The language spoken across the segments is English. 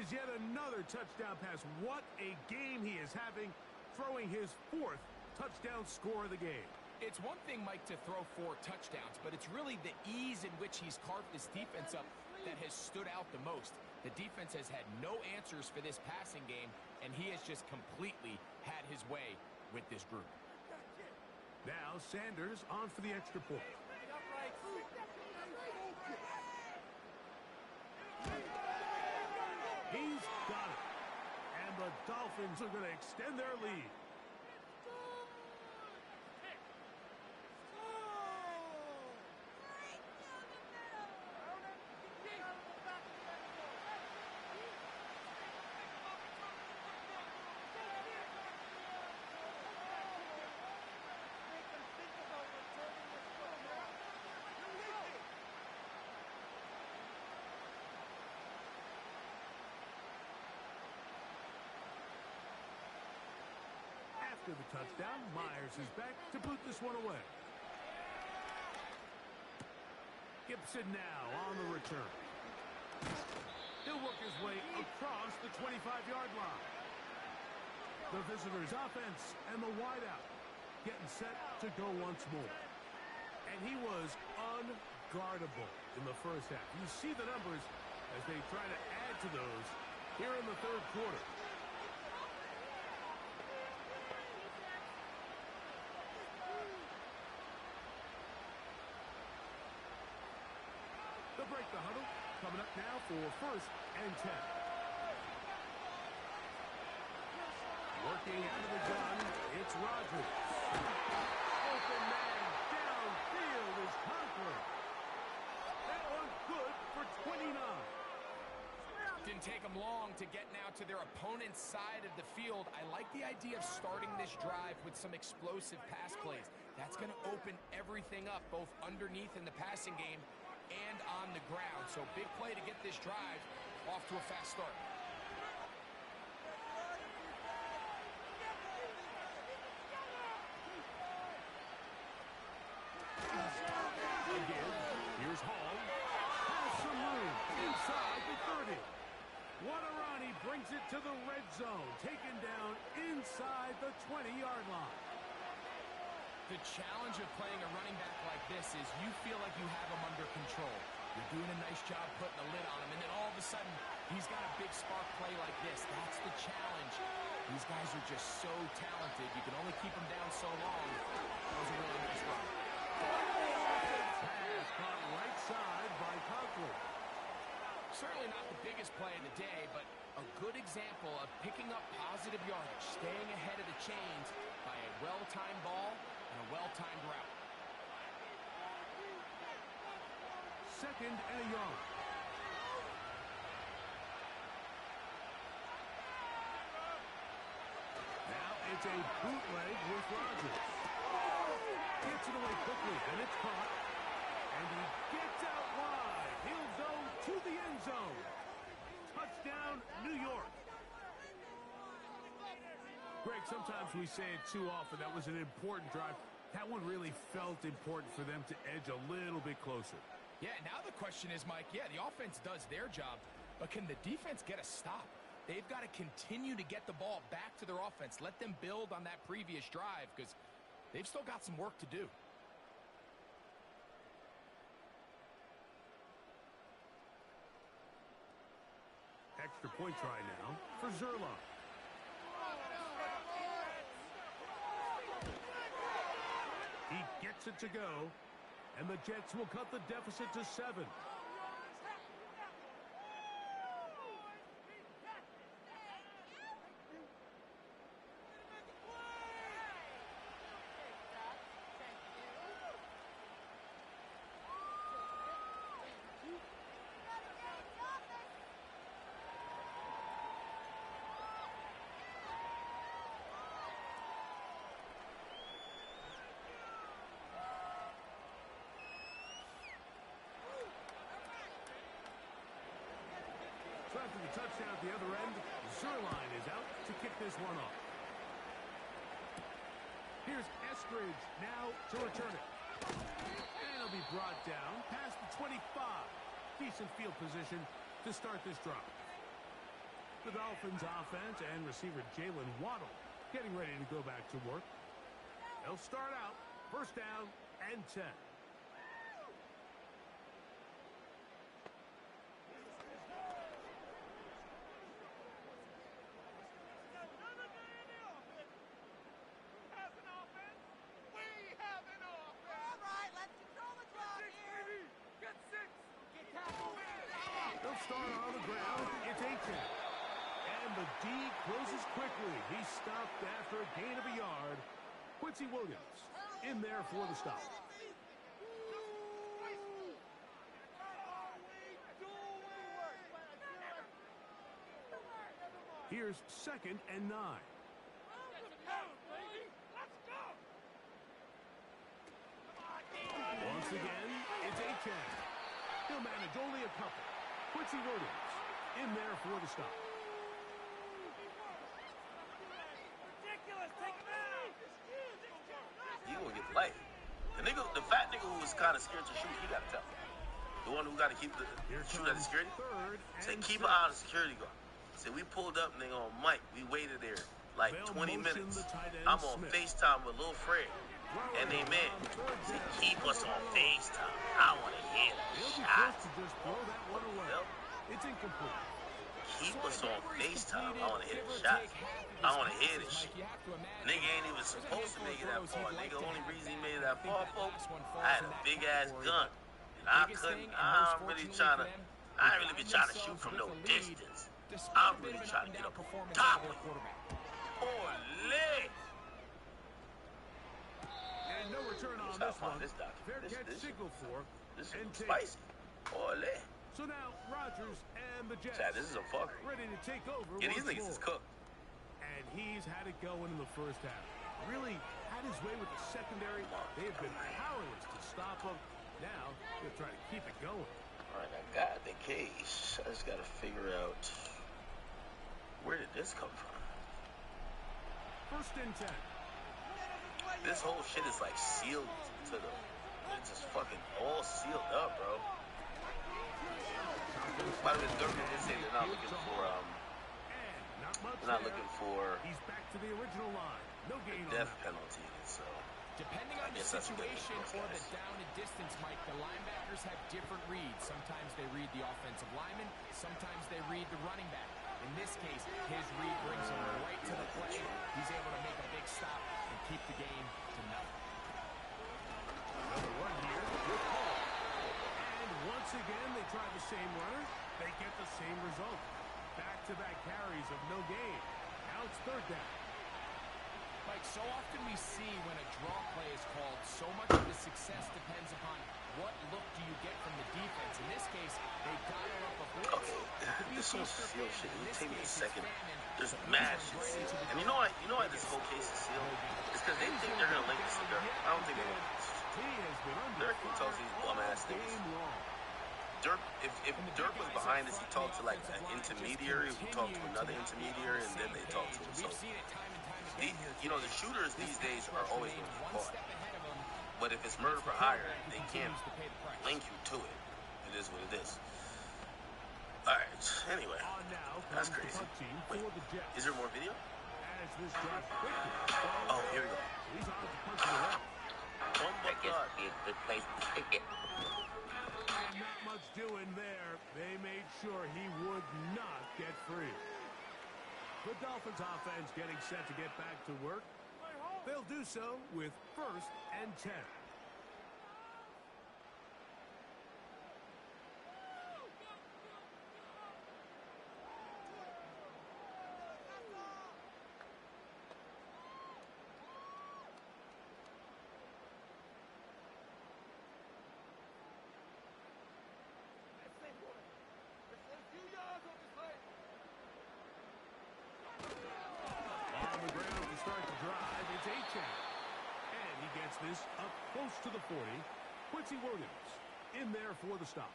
is yet another touchdown pass. What a game he is having, throwing his 4th touchdown score of the game. It's one thing, Mike, to throw 4 touchdowns, but it's really the ease in which he's carved this defense up that has stood out the most. The defense has had no answers for this passing game, and he has just completely had his way with this group. Now Sanders on for the extra point. He's got it. And the Dolphins are going to extend their lead. After the touchdown, Myers is back to boot this one away. Gibson now on the return. He'll work his way across the 25-yard line. The visitors' offense and the wideout getting set to go once more. And he was unguardable in the first half. You see the numbers as they try to add to those here in the third quarter. They'll break the huddle. Coming up now for 1st and 10. Working out of the gun, it's Rodgers. Open man downfield is Conklin. That one good for 29. Didn't take them long to get now to their opponent's side of the field. I like the idea of starting this drive with some explosive pass plays. That's going to open everything up, both underneath in the passing game and on the ground. So big play to get this drive off to a fast start. Again, here's Hall. Has some room inside the 30. Waterani brings it to the red zone, taken down inside the 20-yard line. The challenge of playing a running back like this is you feel like you have him under control. You're doing a nice job putting a lid on him, and then all of a sudden, he's got a big spark play like this. That's the challenge. These guys are just so talented. You can only keep them down so long. That was a really nice run. Pass caught right side by Conklin. Certainly not the biggest play of the day, but a good example of picking up positive yardage, staying ahead of the chains by a well-timed ball and a well-timed route. 2nd and a yard. Now it's a bootleg with Rodgers. Gets it away quickly, and it's caught. And he gets out wide. He'll go to the end zone. Touchdown, New York. Greg, sometimes we say it too often. That was an important drive. That one really felt important for them to edge a little bit closer. Yeah, now the question is, Mike, yeah, the offense does their job, but can the defense get a stop? They've got to continue to get the ball back to their offense. Let them build on that previous drive because they've still got some work to do. Extra point try now for Zerline. He gets it to go, and the Jets will cut the deficit to 7. So after the touchdown at the other end, Zerline is out to kick this one off. Here's Eskridge now to return it. And it'll be brought down past the 25. Decent field position to start this drive. The Dolphins offense and receiver Jalen Waddle getting ready to go back to work. They'll start out first down and 10. They'll start on the ground. It's 18. And the D closes quickly. He's stopped after a gain of a yard. Quincy Williams in there for the stop. Here's 2nd and 9. Once again, it's 8-10. He'll manage only a couple. Quincy Williams in there for the stop. He gonna get light. The fat nigga who was kind of scared to shoot, he got to tell. The one who got to keep the shoot at the security. Say keep an eye on the security guard. Say we pulled up, nigga, on Mike. We waited there like 20 minutes. I'm on FaceTime with Lil Fred and they man. Say keep us on FaceTime. I want to hit a shot. It's incomplete. Keep us on FaceTime. I want to hit a shot. I want to hit it. Nigga ain't even supposed to make it that far. Nigga, only reason he made it that far, folks, I had a big ass gun. And I ain't really been trying to shoot from no distance. I'm really trying to get up on top of you. Holy! And no return on this one. Fair catch signal for. This is spicy. Holy. So now Rodgers and the Jets. Chad, this is a fucker. Ready to take over. Yeah, these niggas is cooked. And he's had it going in the first half. Really had his way with the secondary. They've been powerless to stop him. Now they'll try to keep it going. All right, I got the case. I just got to figure out where did this come from. 1st and 10. This whole shit is like sealed to the. It's just fucking all sealed up, bro. By the way, the government did say they're not looking for He's back to the original line. No gain the death penalty. So depending on the situation or the down and distance, Mike, the linebackers have different reads. Sometimes they read the offensive lineman. Sometimes they read the running back. In this case, his read brings him right to the play. He's able to make a big stop and keep the game to nothing. Another run here with Paul. And once again, they try the same runner. They get the same result. Back-to-back carries of no gain. Now it's 3rd down. Mike, so often we see when a draw play is called, so much of the success depends upon what look do you get from the defense. In this case, they dial up a blitz. Okay, this whole seal shit, it'll take me a second. There's mad shit sealed. And you know why this whole case is sealed? It's because they think they're going to link this to Dirk. I don't think they're going to link this to Dirk. He talks to these bum-ass niggas. Dirk, if Dirk was behind this, he talked to like an intermediary who talked to another intermediary, and then they talked to him. So, the shooters these days are always going to be caught. But if it's murder for hire, they can't link you to it. It is what it is. All right. Anyway, that's crazy. Wait, is there more video? Oh, here we go. One more God. And not much doing there. They made sure he would not get free. The Dolphins offense getting set to get back to work. They'll do so with 1st and 10. And he gets this up close to the 40. Quincy Williams in there for the stop.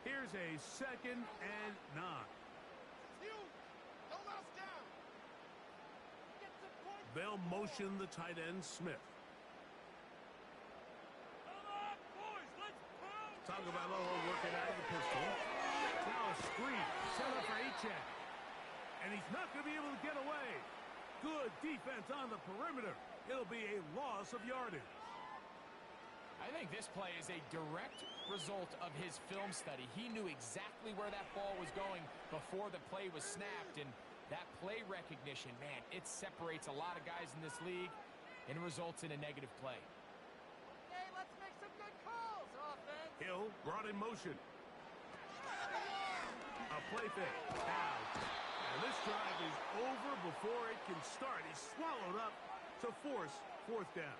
Here's a 2nd and 9. They'll motion the tight end Smith. Talk about Loho working out of the pistol. Now a screen set up for H-check. And he's not going to be able to get away. Good defense on the perimeter. It'll be a loss of yardage. I think this play is a direct result of his film study. He knew exactly where that ball was going before the play was snapped, and that play recognition, man, it separates a lot of guys in this league and results in a negative play. Hey, let's make some good calls, offense. Hill brought in motion. A play fake. Out. And this drive is over before it can start. He's swallowed up to force fourth down.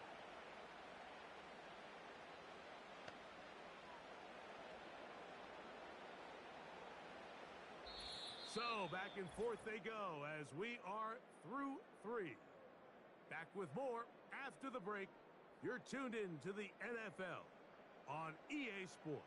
So, back and forth they go as we are through 3. Back with more after the break. You're tuned in to the NFL on EA Sports.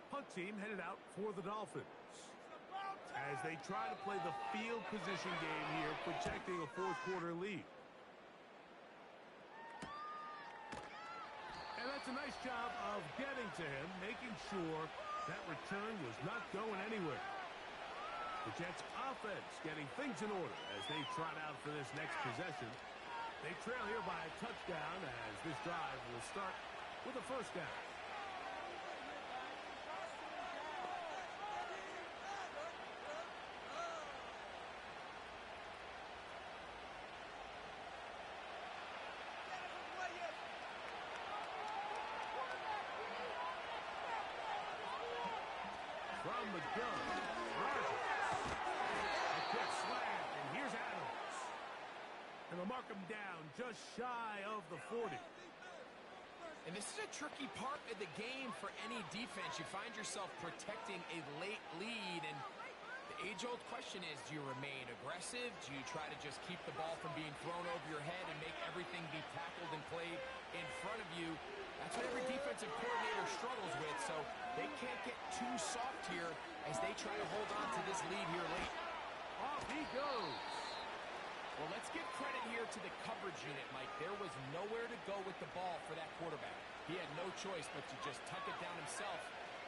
Punt team headed out for the Dolphins as they try to play the field position game here, protecting a fourth-quarter lead. And that's a nice job of getting to him, making sure that return was not going anywhere. The Jets offense getting things in order as they trot out for this next possession. They trail here by a touchdown as this drive will start with a first down. From the gun, Rogers. A quick slant, and here's Adams. And they'll mark him down just shy of the 40. And this is a tricky part of the game for any defense. You find yourself protecting a late lead, and the age-old question is, do you remain aggressive? Do you try to just keep the ball from being thrown over your head and make everything be tackled and played in front of you? That's what every defensive coordinator struggles with, so they can't get too soft here as they try to hold on to this lead here late. Off he goes. Well, let's give credit here to the coverage unit, Mike. There was nowhere to go with the ball for that quarterback. He had no choice but to just tuck it down himself,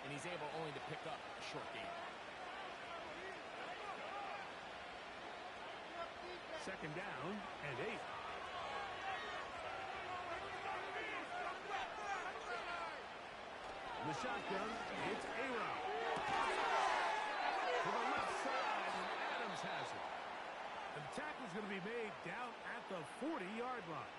and he's able only to pick up a short gain. Second down and 8. The shotgun, it's A-Rod. To the left side, and Adams has it. The tackle's going to be made down at the 40-yard line.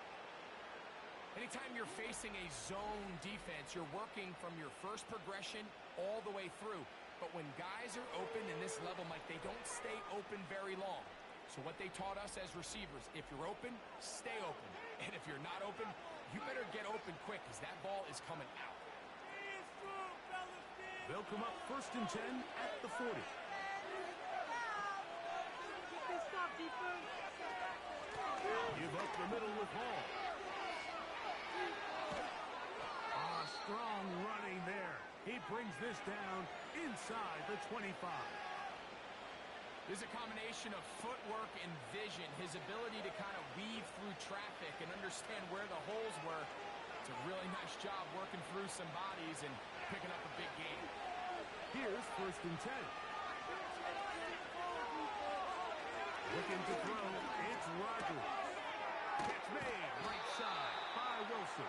Anytime you're facing a zone defense, you're working from your first progression all the way through. But when guys are open in this level, Mike, they don't stay open very long. So what they taught us as receivers, if you're open, stay open. And if you're not open, you better get open quick because that ball is coming out. They'll come up first and 10 at the 40. Give up the middle with Hall. Strong running there. He brings this down inside the 25. There's a combination of footwork and vision, his ability to kind of weave through traffic and understand where the holes were. It's a really nice job working through some bodies and picking up a big game. Here's first and 10. Looking to throw, it's Rogers. Catch made, right side by Wilson.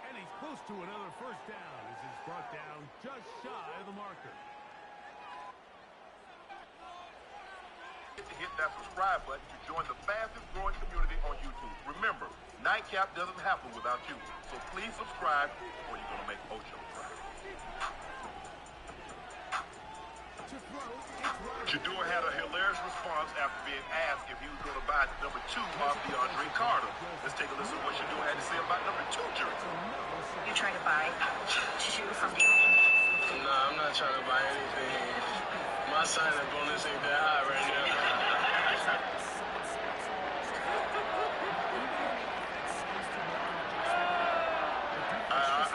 And he's close to another first down as he's brought down just shy of the marker. Hit that subscribe button to join the fastest growing community on YouTube. Remember, Nightcap doesn't happen without you. So please subscribe or you're going to make Ocho cry. Shador had a hilarious response after being asked if he was going to buy number 2 off DeAndre Carter. Let's take a listen to what Shador had to say about number 2 jersey. You trying to buy shoe from DeAndre? No, I'm not trying to buy anything. My signing bonus ain't that high right now.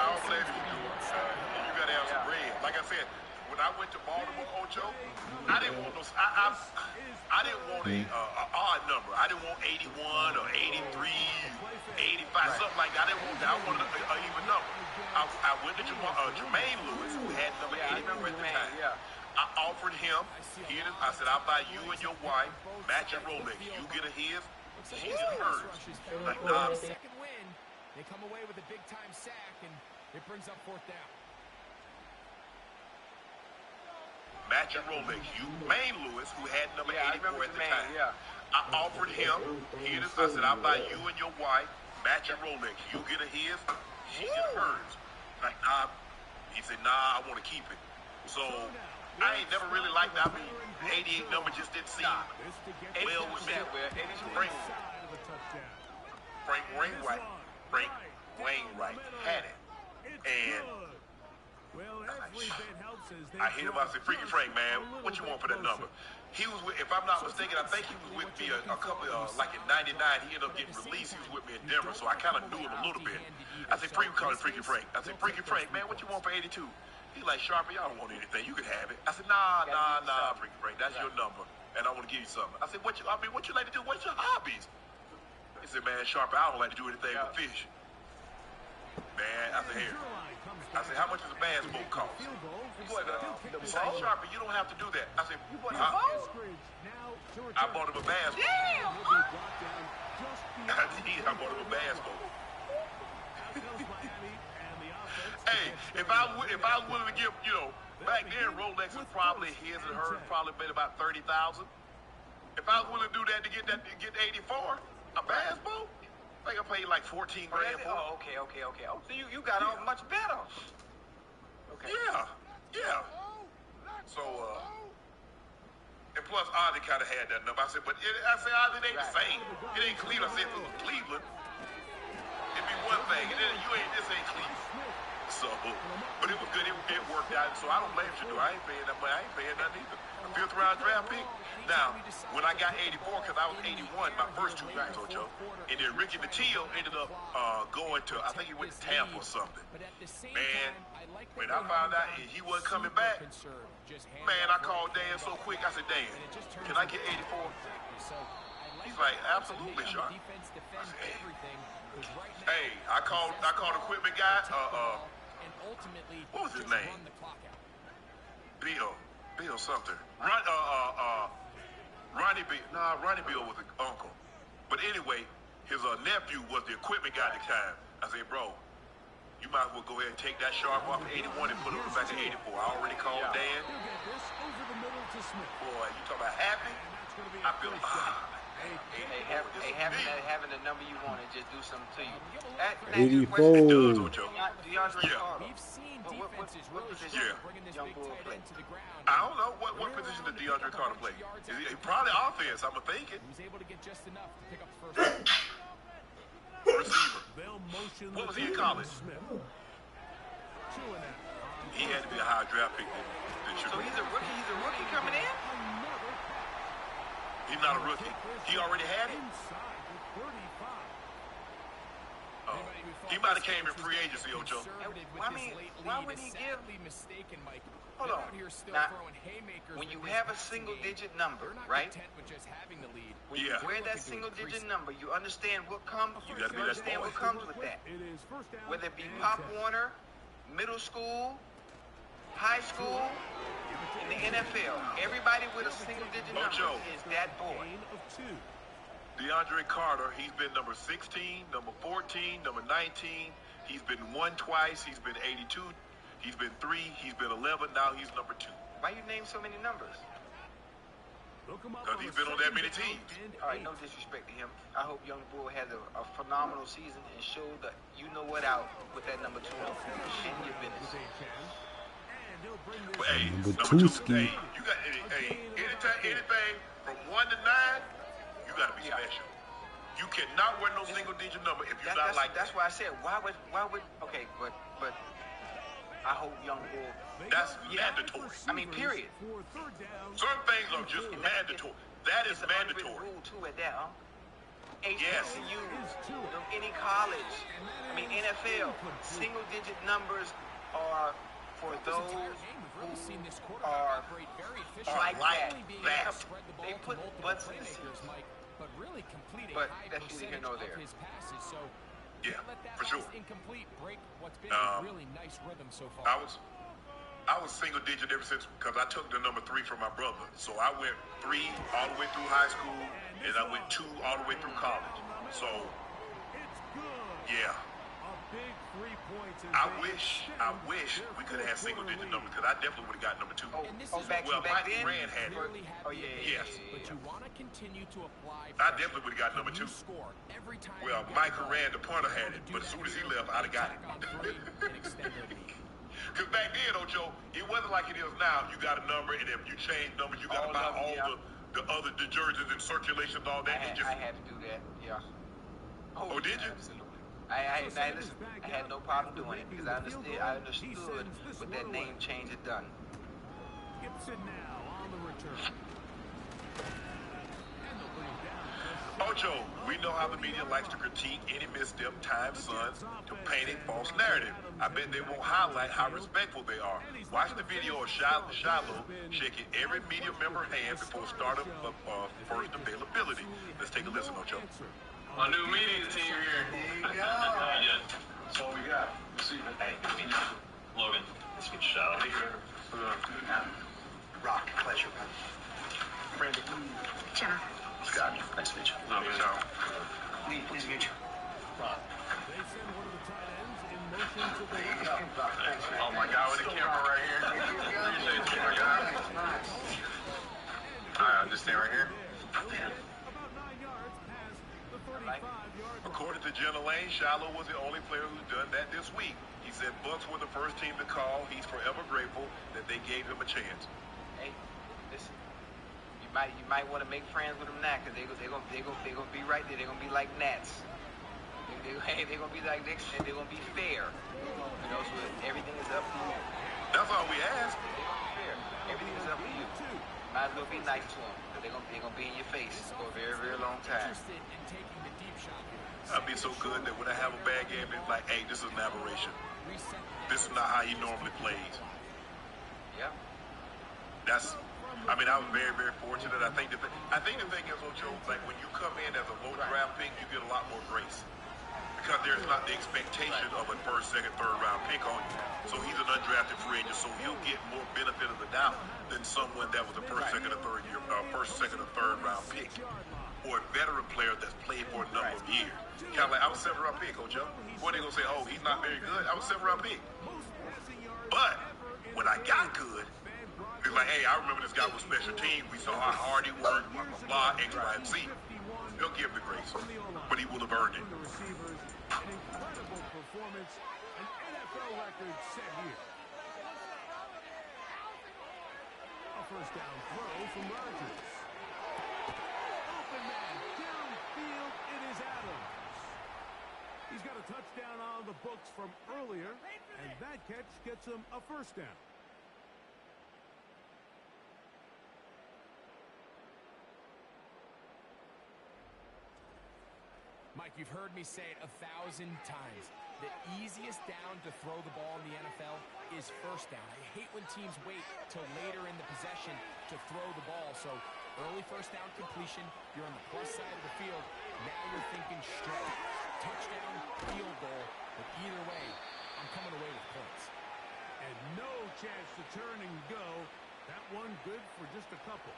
I I went to Baltimore, Ocho, I didn't want no. I didn't want a odd number. I didn't want 81 or 83, 85, something like that. I didn't want that. I wanted an even number. I went to Jermaine Lewis, who had number 84 at the time. Yeah. I offered him. I said, I'll buy you and your wife matching Rolex. You get a his, she get hers. Like, nah. Second win, they come away with a big-time sack, and it brings up fourth down. Matching Rolex. You, Maine Lewis, who had number 84 at the time. Yeah. I offered him. I said, I'll buy you and your wife matching Rolex. You get a his, she get hers. Like, nah. He said, nah, I want to keep it. So I ain't never really liked that. I mean, 88 number just didn't seem well with me. Frank Wainwright had it. And I hit him. I said, Freaky Frank, man, what you want for that number? He was with, if I'm not mistaken, I think he was with me a couple of, like in 99, he ended up getting released. He was with me in Denver, so I kind of knew him a little bit. I said, Freaky, call him Freaky Frank. I said, Freaky Frank, man, what you want for 82? He's like, Sharpie, I don't want anything. You can have it. I said, nah, Freaky Frank, that's your number, and I want to give you something. I said, what you like to do? What's your hobbies? He said, man, Sharpie, I don't like to do anything but fish. Man, I said, here. I said, how much does a bass boat cost? He said, Sharpie, you don't have to do that. I said, you bought a boat? I bought him a bass boat. Damn! I bought him a bass boat. Hey, if I was willing to give, back then Rolex was probably his and hers probably been about 30,000. If I was willing to do that to get 84, a bass boat, I think I paid like 14 grand for it. Oh, okay. Oh, so you got off much better. Okay. Yeah. So, and plus Ozzy kind of had that number. I said, but Ozzy, it ain't the same. It ain't Cleveland. I said, if it was Cleveland, it'd be one thing. This ain't Cleveland. So, but it was good. It worked out. So I don't blame you, I ain't paying that money. I ain't paying nothing either. A 5th round draft pick. Now, when I got 84, because I was 81 my first 2 years, Ocho, and then Ricky Mateo ended up going to, I think he went to Tampa or something. Man, when I found out he wasn't coming back, man, I called Dan so quick. I said, Dan, can I get 84? He's like, absolutely, Sharp. Hey, I called equipment guy. What was his name? Bill something. Ronnie Bill was an uncle. But anyway, his nephew was the equipment guy at the time. I said, bro, you might as well go ahead and take that Sharp off of 81 and put it back at 84. I already called Dan. Boy, you talking about happy? I feel having the number you wanted just do something to you. 84. It does, Ocho. DeAndre Carter. We've seen What defenses really position bringing this young big bull tight play? end to the ground. I don't know. What position did DeAndre Carter play? Is he probably offense, I'm thinking. He was able to get just enough to pick up the first down. Receiver. What was he in college? He had to be a high draft pick. So he's a rookie. He's a rookie coming in. He's not a rookie. He already had it. He might have came in free agency, Ocho. Why would he give? Hold on. Now, when you have a single-digit number, right? When you wear that single-digit number, you understand what comes. You understand what comes with that. Whether it be Pop Warner, middle school, high school, in the NFL, everybody with a single-digit number is that boy. DeAndre Carter, he's been number 16, number 14, number 19. He's been 1 twice. He's been 82. He's been 3. He's been 11. Now he's number 2. Why you name so many numbers? Because he's been on that many teams. All right, no disrespect to him. I hope Young Bull has a phenomenal season and show the you-know-what out with that number 2 on your business. But, hey, number 2 2. ski. Hey, you got anything from 1 to 9. You gotta be special. You cannot wear no single-digit number if you're not like that. That's why I said, why would? Okay, but I hope Young Bull. That's mandatory. I mean, period. Certain things are just mandatory. That is mandatory. Rule too at that, huh? Yes. HBCU, any college, I mean NFL, single-digit numbers are for those who are like that. They put butts in the seats. But that's neither here nor there. Yeah, for sure. Really nice rhythm so far. I was single digit ever since, because I took the number 3 from my brother. So I went 3 all the way through high school, and I went 2 all the way through college. So, yeah. I wish we could have had single digit numbers, because I definitely would have got number 2. Back then? Rand had it. Yes. But you want to continue to apply. I definitely would have got number 2. Well, Michael Rand, the punter, had it, but as soon as he left, I'd have got it. Because back then, Ocho, it wasn't like it is now. You got a number, and if you change numbers, you got to buy all the jerseys and circulation and all that. I had to do that, yeah. Oh, did you? Absolutely. I had no problem doing it, because I understood what that name change had done. Gibson now on the return. Ocho, we know how the media likes to critique any misstep time, son, to paint a false narrative. I bet they won't highlight how respectful they are. Watch the video of Shiloh shaking every media member hand before start of first availability. Let's take a listen, Ocho. My new media team here. There you go. Yeah. That's all we got. Hey, good to meet you. Logan. Nice to meet you, Shiloh. Rock, pleasure, man. Brandon. Jenna. Scott, nice to meet you. Lee, please meet you. Ron. They send one of the tight ends in motion to the There you go. Thanks, man. Oh my God, with the camera right here. Appreciate you, my guy. Alright, I'll just stay right here. about 9 yards past the 35-yard line. According to Jenna Lane, Shiloh was the only player who's done that this week. He said Bucks were the first team to call. He's forever grateful that they gave him a chance. Hey, listen. You might want to make friends with them now, because they're gonna be right there. They're gonna be like gnats. They're gonna be like this, and they're gonna be fair. You know, so everything is up to you. That's all we ask. They're gonna be fair. Everything is up to you. Might as well be nice to them, because they're gonna be in your face for a very, very long time. I'd be so good that when I have a bad game, it's like, hey, this is an aberration. This is not how he normally plays. Yep. I was very, very fortunate. I think the thing is, Ocho, like when you come in as a low draft pick, you get a lot more grace, because there's not the expectation of a first, second, third round pick on you. So he's an undrafted free agent, so he'll get more benefit of the doubt than someone that was a first, second, or third round pick, or a veteran player that's played for a number of years. Kind of like, I was a 7th round pick, Ocho. What are they gonna say? Oh, he's not very good. I was a 7th round pick. But when I got good, it's like, hey, I remember this guy was special teams. We saw how hard he worked, blah, blah, blah, X, Y, and Z. He'll give him the grace, but he will have earned it. An incredible performance, an NFL record set here. A first down throw from Rodgers. Open man, downfield, it is Adams. He's got a touchdown on the books from earlier, and that catch gets him a first down. Mike, you've heard me say it 1,000 times. The easiest down to throw the ball in the NFL is first down. I hate when teams wait till later in the possession to throw the ball. So early first down completion, you're on the plus side of the field. Now you're thinking straight. Touchdown, field goal. But either way, I'm coming away with points. And no chance to turn and go. That one good for just a couple.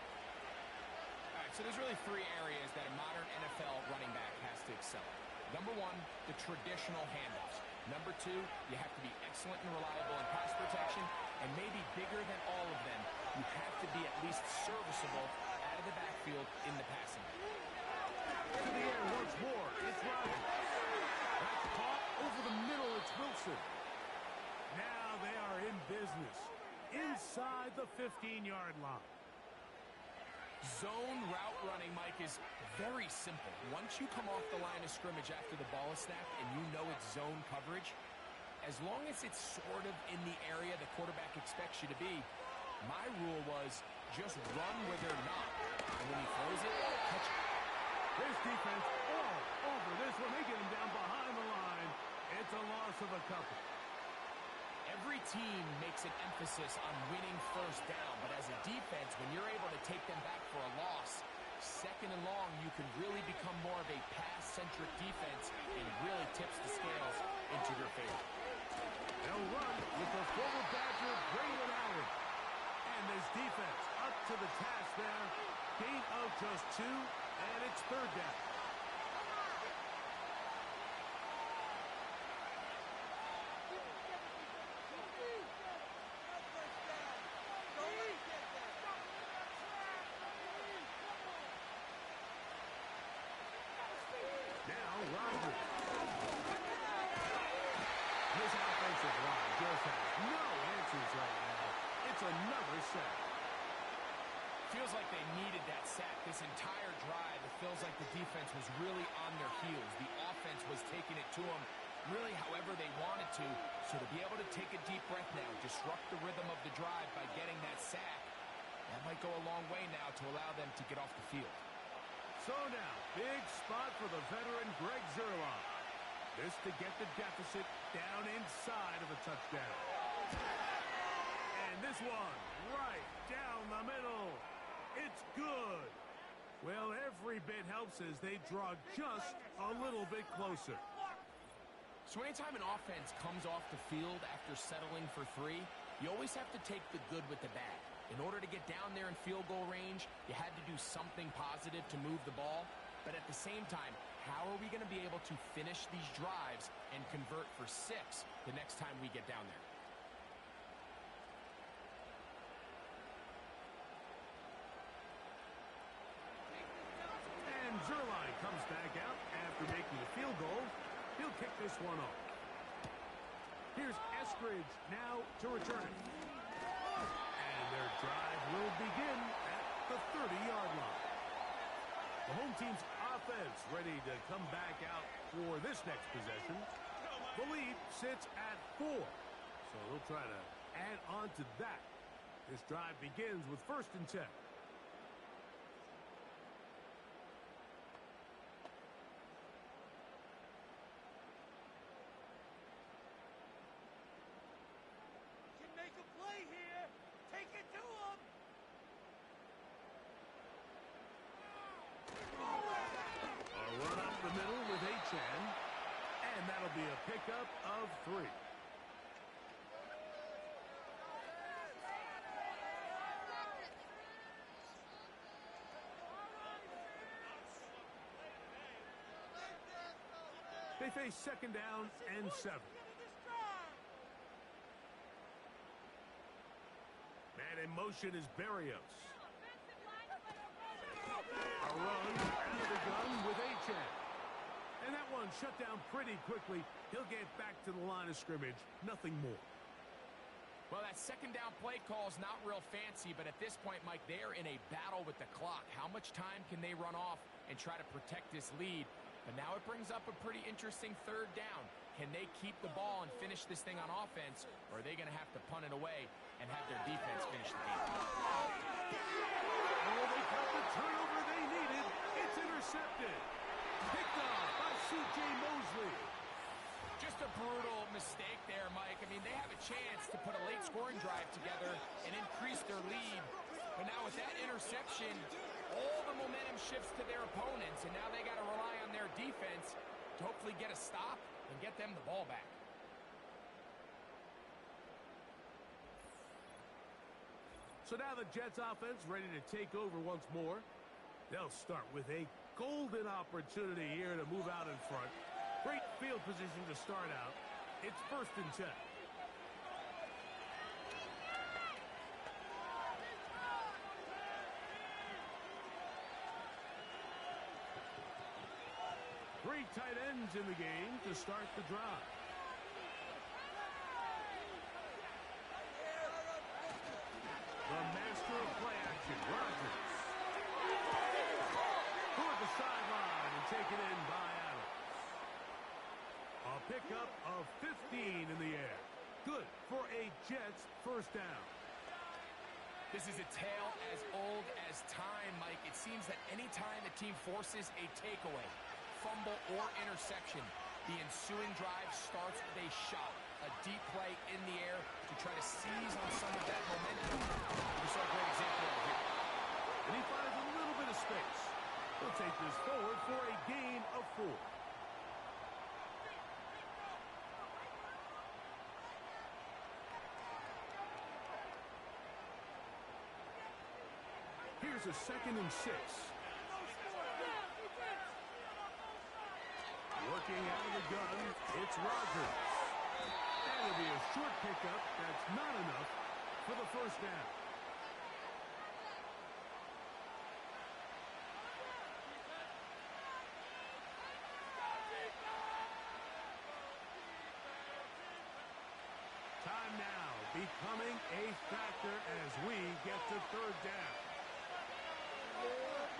So there's really 3 areas that a modern NFL running back has to excel. Number 1, the traditional handoffs. Number 2, you have to be excellent and reliable in pass protection. And maybe bigger than all of them, you have to be at least serviceable out of the backfield in the passing game. To the air once more. It's Rodgers. That's caught over the middle. It's Wilson. Now they are in business. Inside the 15-yard line. Zone route running, Mike, is very simple. Once you come off the line of scrimmage after the ball is snapped and you know it's zone coverage, as long as it's sort of in the area the quarterback expects you to be, my rule was just run where they're not. And when he throws it, catch it. This defense all over this one. They get him down behind the line. It's a loss of a couple. Every team makes an emphasis on winning first down, but as a defense, when you're able to take them back for a loss, second and long, you can really become more of a pass-centric defense and really tips the scales into your favor. They'll run with the former Badger, Braylon Allen. And this defense up to the task there. Gain of just 2, and it's third down. Another sack. Feels like they needed that sack this entire drive. It feels like the defense was really on their heels. The offense was taking it to them really however they wanted to. So to be able to take a deep breath now, disrupt the rhythm of the drive by getting that sack, that might go a long way now to allow them to get off the field. So now, big spot for the veteran Greg Zuerlein. This to get the deficit down inside of a touchdown. And this one, right down the middle. It's good. Well, every bit helps as they draw just a little bit closer. So anytime an offense comes off the field after settling for 3, you always have to take the good with the bad. In order to get down there in field goal range, you had to do something positive to move the ball. But at the same time, how are we going to be able to finish these drives and convert for 6 the next time we get down there? Zuerlein comes back out after making a field goal. He'll kick this one off. Here's Eskridge now to return it. And their drive will begin at the 30-yard line. The home team's offense ready to come back out for this next possession. The lead sits at 4. So they'll try to add on to that. This drive begins with 1st and 10. And that'll be a pickup of 3. They face 2nd down and 7. Man in motion is Berrios. A run out of the gun with Achane. And that one shut down pretty quickly. He'll get back to the line of scrimmage. Nothing more. Well, that 2nd down play call is not real fancy, but at this point, Mike, they're in a battle with the clock. How much time can they run off and try to protect this lead? But now it brings up a pretty interesting 3rd down. Can they keep the ball and finish this thing on offense, or are they going to have to punt it away and have their defense finish the game? Oh, they got the turnover they needed. It's intercepted. Picked off by C.J. Mosley. Just a brutal mistake there, Mike. I mean, they have a chance to put a late scoring drive together and increase their lead. But now with that interception, all the momentum shifts to their opponents, and now they got to rely on their defense to hopefully get a stop and get them the ball back. So now the Jets offense ready to take over once more. They'll start with a golden opportunity here to move out in front. Great field position to start out. It's 1st and 10. Three tight ends in the game to start the drive. The master of play action, Rodgers. Toward the sideline and taken in by Adams. A pickup of 15 in the air. Good for a Jets 1st down. This is a tale as old as time, Mike. It seems that any time a team forces a takeaway, fumble, or interception, The ensuing drive starts with a shot, a deep play in the air to try to seize on some of that momentum. We saw a great example of it here. And he finds a little bit of space. He'll take this forward for a gain of 4. Here's a 2nd and 6. Working out of the gun, it's Rogers. And it'll be a short pickup that's not enough for the first down. Time now becoming a factor as we get to 3rd down.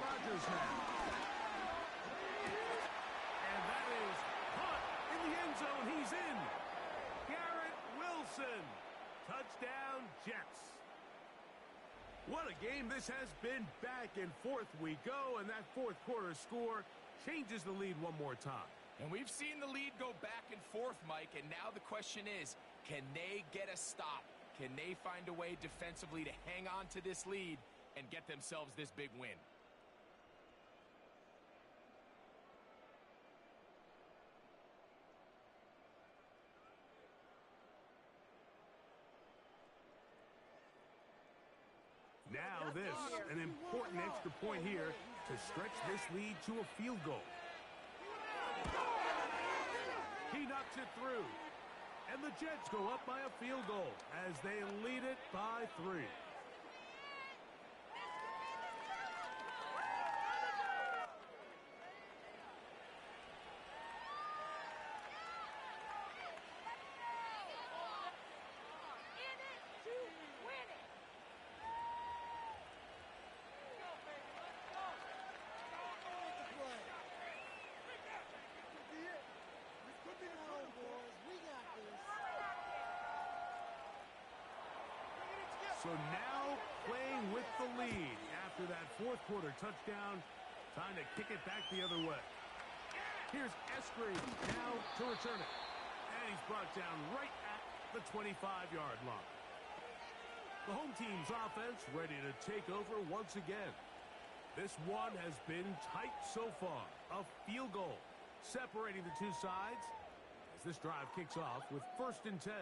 Rogers now. And that is caught in the end zone. He's in. Garrett Wilson. Touchdown, Jets. What a game this has been. Back and forth we go, and that 4th quarter score changes the lead one more time. And we've seen the lead go back and forth, Mike, and now the question is, can they get a stop? Can they find a way defensively to hang on to this lead and get themselves this big win? Now this, an important extra point here to stretch this lead to a field goal. He knocks it through. And the Jets go up by a field goal as they lead it by 3. So now playing with the lead after that 4th quarter touchdown. Time to kick it back the other way. Here's Eskridge now to return it. And he's brought down right at the 25-yard line. The home team's offense ready to take over once again. This one has been tight so far. A field goal separating the two sides as this drive kicks off with 1st and 10.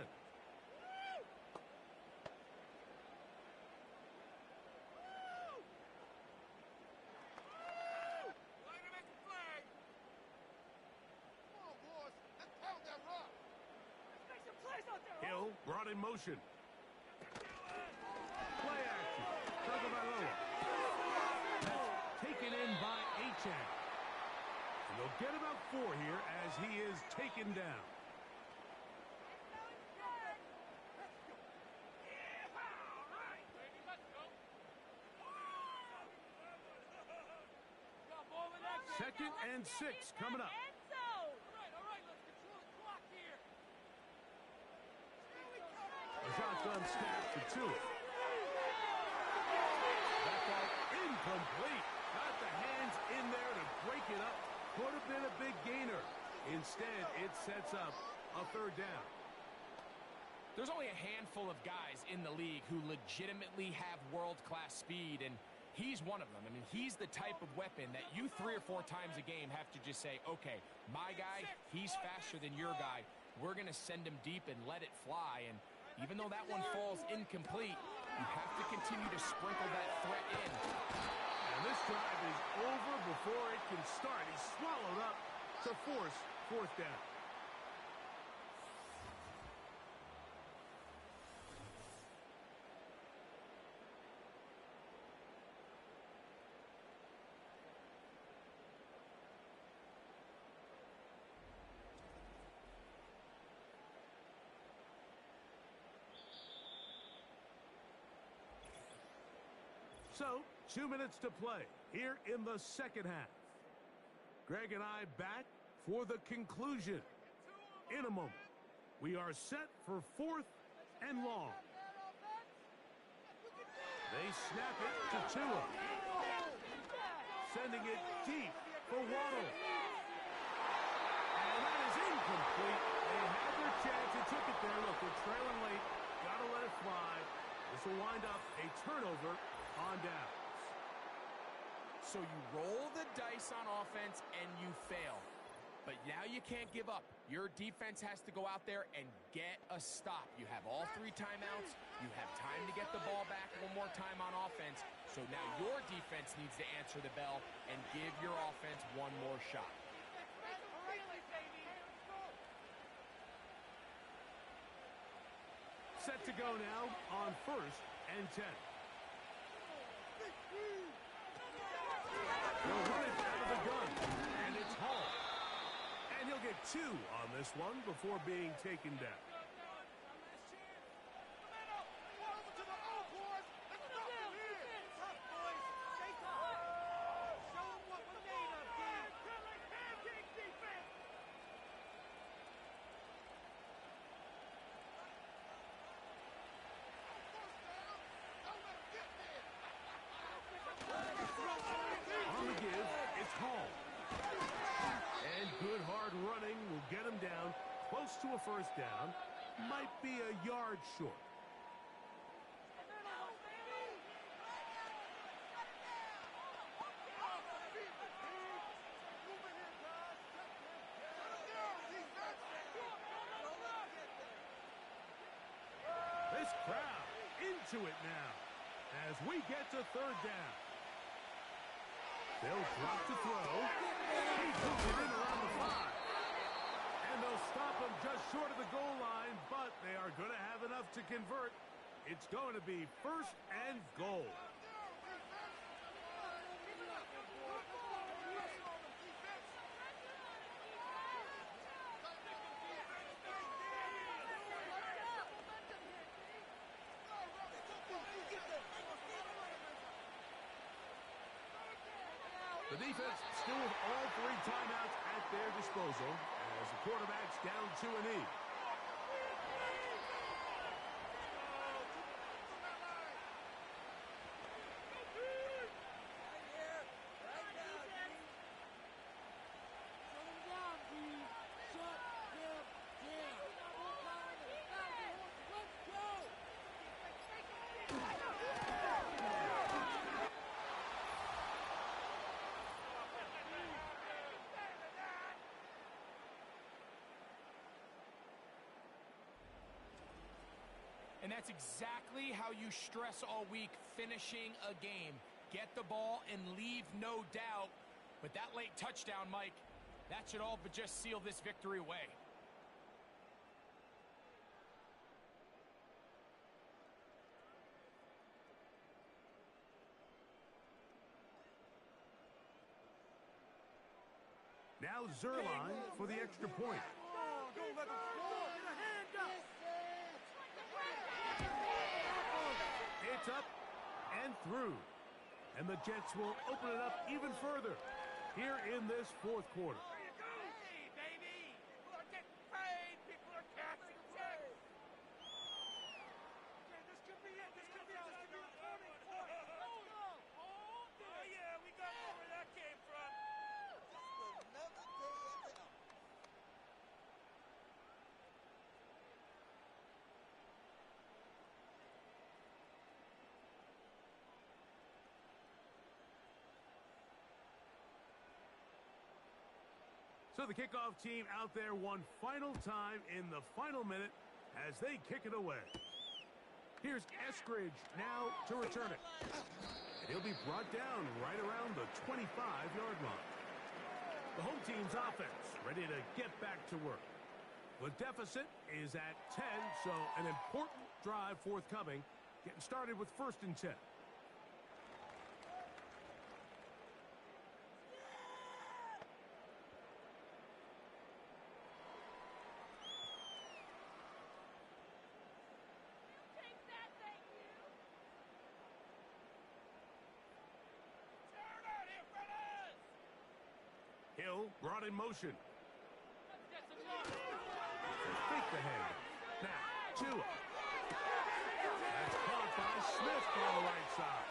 Hill brought in motion. Play action. Tagovailoa. That's taken in by Achane. And they'll get about 4 here as he is taken down. Second and 6 coming up. A shotgun snap for 2. That ball incomplete. Got the hands in there to break it up. Could have been a big gainer. Instead, it sets up a 3rd down. There's only a handful of guys in the league who legitimately have world-class speed, and he's one of them. I mean, he's the type of weapon that you 3 or 4 times a game have to just say, okay, my guy, he's faster than your guy. We're going to send him deep and let it fly. And even though that one falls incomplete, you have to continue to sprinkle that threat in. And this drive is over before it can start. He's swallowed up to force 4th down. So, 2 minutes to play here in the 2nd half. Greg and I back for the conclusion. In a moment, we are set for 4th and long. They snap it to Tua. Sending it deep for Waddle. And that is trailing late. Gotta let it fly. This will wind up a turnover on downs. So you roll the dice on offense and you fail. But now you can't give up. Your defense has to go out there and get a stop. You have all 3 timeouts. You have time to get the ball back one more time on offense. So now your defense needs to answer the bell and give your offense one more shot. Set to go now on 1st and 10. He'll run it out of the gun, and it's Hall. And he'll get 2 on this one before being taken down. On the give, it's Hall. And good hard running will get him down close to a first down. Might be a yard short. This crowd into it now as we get to 3rd down. They'll drop to throw. He's moving in around the 5. And they'll stop him just short of the goal line, but they are going to have enough to convert. It's going to be 1st and goal. The defense still with all 3 timeouts at their disposal as the quarterback's down to a knee. And that's exactly how you stress all week, finishing a game. Get the ball and leave no doubt. But that late touchdown, Mike, that should all but just seal this victory away. Now Zerline for the extra point. Don't let him score. Get a hand up. It's up and through. And the Jets will open it up even further here in this 4th quarter. Hey, baby. People are getting paid. People are cashing checks. Okay, this could be it. This could be a turning point. Oh, yeah, we got where that came from. Another day at the So the kickoff team out there one final time in the final minute as they kick it away. Here's Eskridge now to return it. And he'll be brought down right around the 25-yard line. The home team's offense ready to get back to work. The deficit is at 10, so an important drive forthcoming. Getting started with 1st and 10. Hill brought in motion. Fake the hand. Now, Tua. That's caught by Smith on the right side.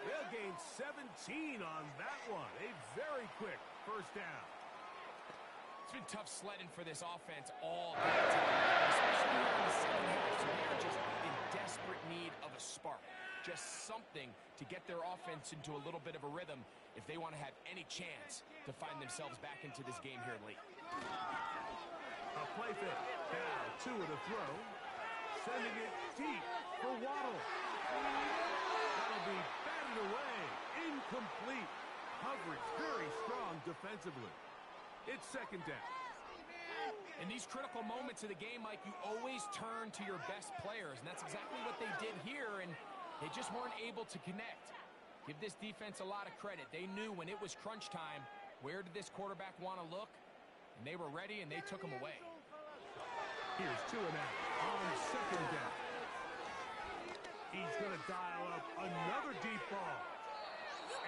They'll gain 17 on that one. A very quick first down. It's been tough sledding for this offense all day tonight, especially in the second half. So they are just in desperate need of a spark. Just something to get their offense into a little bit of a rhythm if they want to have any chance to find themselves back into this game here late. A play fake. Now, two of the throw. Sending it deep for Waddle. That'll be batted away. Incomplete. Coverage very strong defensively. It's second down. In these critical moments of the game, Mike, you always turn to your best players, and that's exactly what they did here, and they just weren't able to connect. Give this defense a lot of credit. They knew when it was crunch time, where did this quarterback want to look? And they were ready, and they took him away. Here's two and out on second down. He's going to dial up another deep ball.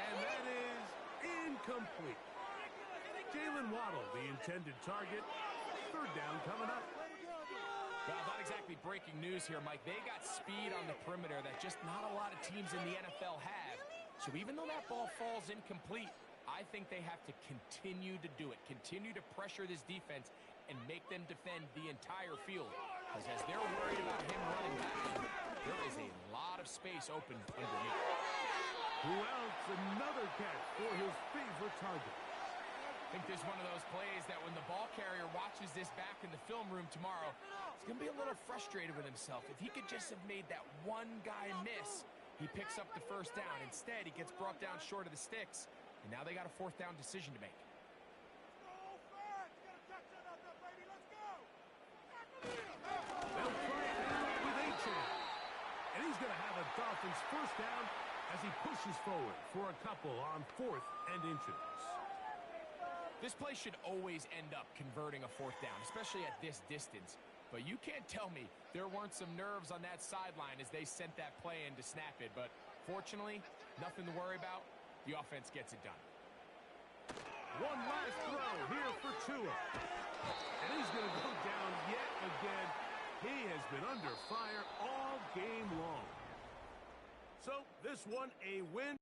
And that is incomplete. Jalen Waddle, the intended target. Third down coming up. Well, not exactly breaking news here, Mike. They got speed on the perimeter that just not a lot of teams in the NFL have. So even though that ball falls incomplete, I think they have to continue to do it. Continue to pressure this defense and make them defend the entire field. Because as they're worried about him running back, there is a lot of space open underneath. Who else? Another catch for his favorite target. I think there's one of those plays that when the ball carrier watches this back in the film room tomorrow, he's going to be a little frustrated with himself. If he could just have made that one guy miss, he picks up the first down. Instead, he gets brought down short of the sticks, and now they got a fourth down decision to make. They'll try it now with H.A. And he's going to have a Dolphins first down as he pushes forward for a couple on 4th and inches. This play should always end up converting a fourth down, especially at this distance. But you can't tell me there weren't some nerves on that sideline as they sent that play in to snap it. But fortunately, nothing to worry about. The offense gets it done. One last throw here for Tua. And he's going to go down yet again. He has been under fire all game long. So this one a win.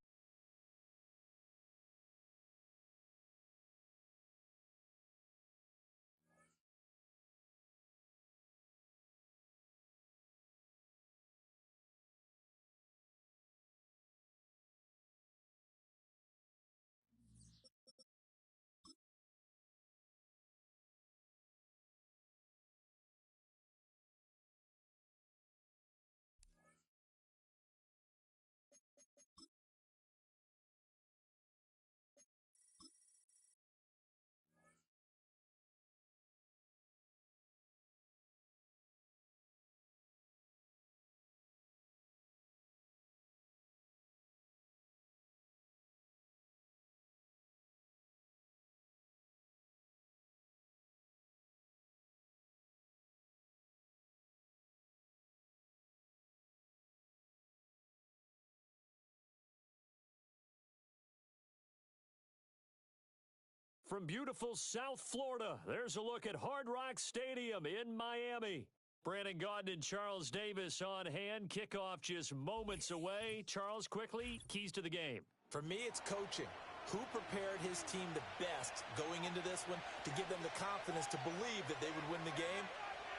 From beautiful South Florida, there's a look at Hard Rock Stadium in Miami. Brandon Gaudin and Charles Davis on hand. Kickoff just moments away. Charles, quickly, keys to the game. For me, it's coaching. Who prepared his team the best going into this one to give them the confidence to believe that they would win the game?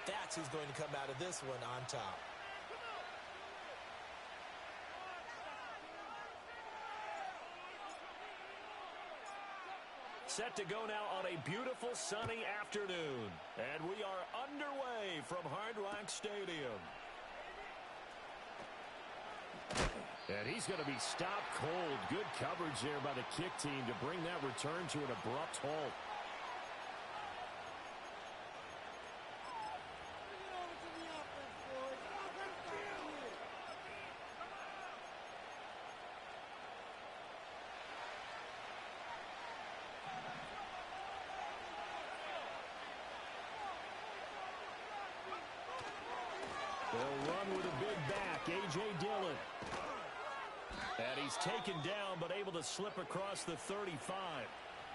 That's who's going to come out of this one on top. Set to go now on a beautiful sunny afternoon. And we are underway from Hard Rock Stadium. And he's going to be stopped cold. Good coverage there by the kick team to bring that return to an abrupt halt. They'll run with a big back, A.J. Dillon. And he's taken down, but able to slip across the 35.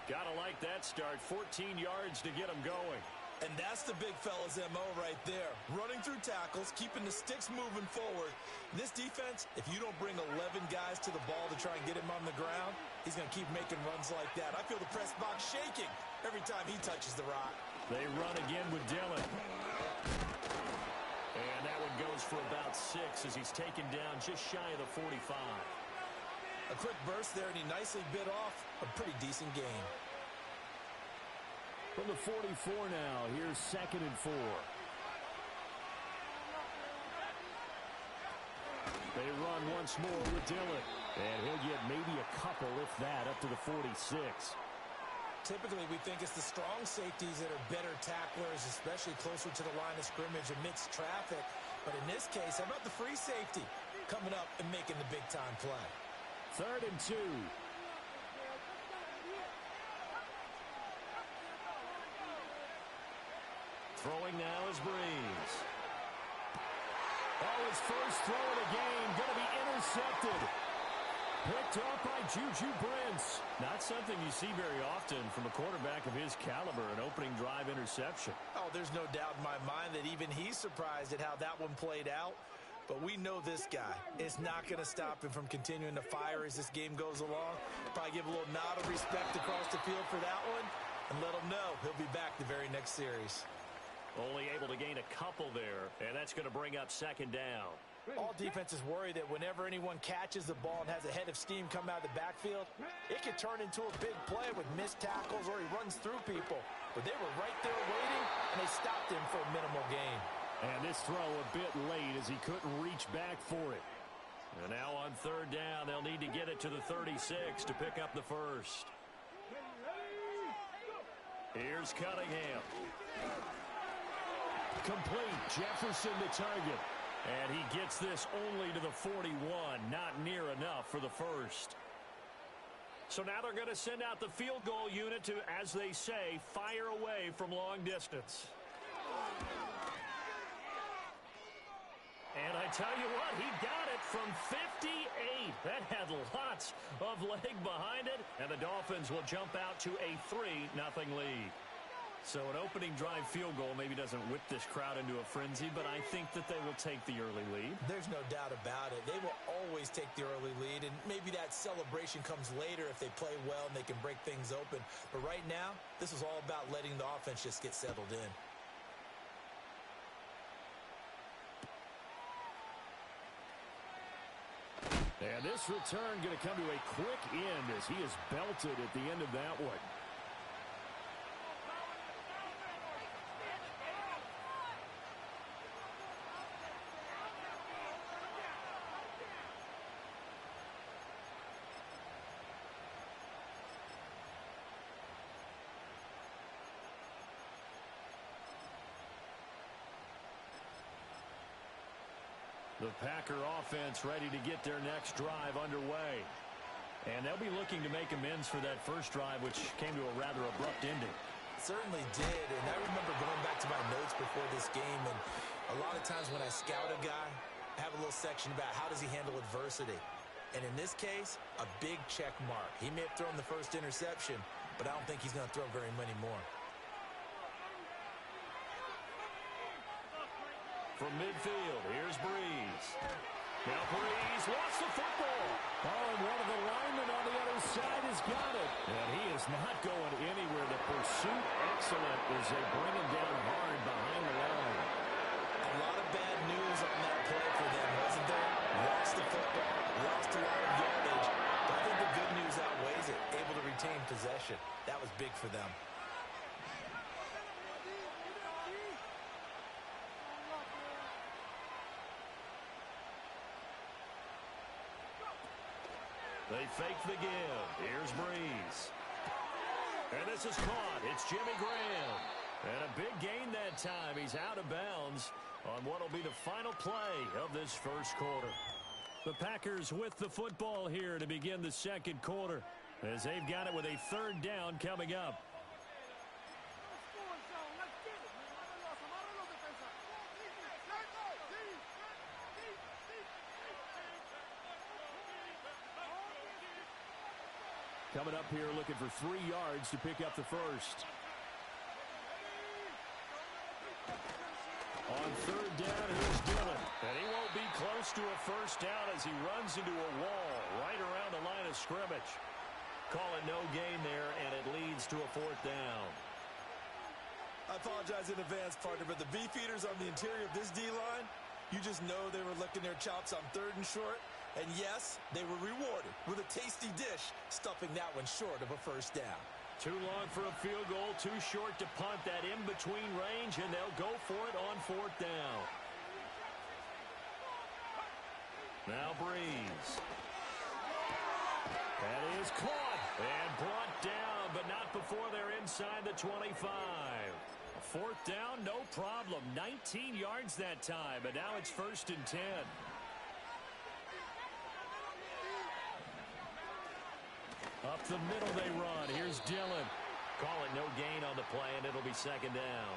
Gotta like that start. 14 yards to get him going. And that's the big fella's MO right there. Running through tackles, keeping the sticks moving forward. This defense, if you don't bring 11 guys to the ball to try and get him on the ground, he's going to keep making runs like that. I feel the press box shaking every time he touches the rock. They run again with Dillon. And that one goes for about 6 as he's taken down just shy of the 45. A quick burst there, and he nicely bit off a pretty decent gain. From the 44 now, here's 2nd and 4. They run once more with Dillon. And he'll get maybe a couple, if that, up to the 46. Typically, we think it's the strong safeties that are better tacklers, especially closer to the line of scrimmage amidst traffic. But in this case, how about the free safety coming up and making the big-time play? 3rd and 2. Throwing now is Breeze. Oh, his first throw of the game going to be intercepted. Picked up by Juju Brents. Not something you see very often from a quarterback of his caliber, an opening drive interception. Oh, there's no doubt in my mind that even he's surprised at how that one played out. But we know this guy is not going to stop him from continuing to fire as this game goes along. Probably give a little nod of respect across the field for that one and let him know he'll be back the very next series. Only able to gain a couple there, and that's going to bring up 2nd down. All defenses worry that whenever anyone catches the ball and has a head of steam come out of the backfield, it could turn into a big play with missed tackles or he runs through people. But they were right there waiting, and they stopped him for a minimal gain. And this throw a bit late as he couldn't reach back for it. And now on 3rd down, they'll need to get it to the 36 to pick up the first. Here's Cunningham. Complete. Jefferson to target. And he gets this only to the 41. Not near enough for the first. So now they're going to send out the field goal unit to, as they say, fire away from long distance. And I tell you what, he got it from 58. That had lots of leg behind it. And the Dolphins will jump out to a 3-0 lead. So an opening drive field goal maybe doesn't whip this crowd into a frenzy, but I think that they will take the early lead. There's no doubt about it. They will always take the early lead, and maybe that celebration comes later if they play well and they can break things open. But right now, this is all about letting the offense just get settled in. And this return going to come to a quick end as he is belted at the end of that one. The Packer offense ready to get their next drive underway. And they'll be looking to make amends for that first drive, which came to a rather abrupt ending. Certainly did, and I remember going back to my notes before this game, and a lot of times when I scout a guy, I have a little section about how does he handle adversity. And in this case, a big check mark. He may have thrown the first interception, but I don't think he's going to throw very many more. From midfield, here's Breeze. Now Breeze lost the football. Oh, and one of the linemen on the other side has got it. And he is not going anywhere. The pursuit excellent as they bring him down hard behind the line. A lot of bad news on that play for them, wasn't there? Lost the football, lost a lot of yardage. But I think the good news outweighs it. Able to retain possession. That was big for them. They fake the give. Here's Breeze. And this is caught. It's Jimmy Graham. And a big gain that time. He's out of bounds on what will be the final play of this first quarter. The Packers with the football here to begin the second quarter, as they've got it with a 3rd down coming up. Coming up here looking for 3 yards to pick up the first. down. Here's Dillon. And he won't be close to a first down as he runs into a wall right around the line of scrimmage. Call it no gain there, and it leads to a fourth down. I apologize in advance, partner, but the beefeaters on the interior of this D-line, you just know they were licking their chops on 3rd and short. And yes, they were rewarded with a tasty dish, stuffing that one short of a first down. Too long for a field goal, too short to punt that in-between range, and they'll go for it on 4th down. Now Breeze. That is caught and brought down, but not before they're inside the 25. 4th down, no problem. 19 yards that time, but now it's 1st and 10. Up the middle they run. Here's Dillon. Call it no gain on the play, and it'll be 2nd down.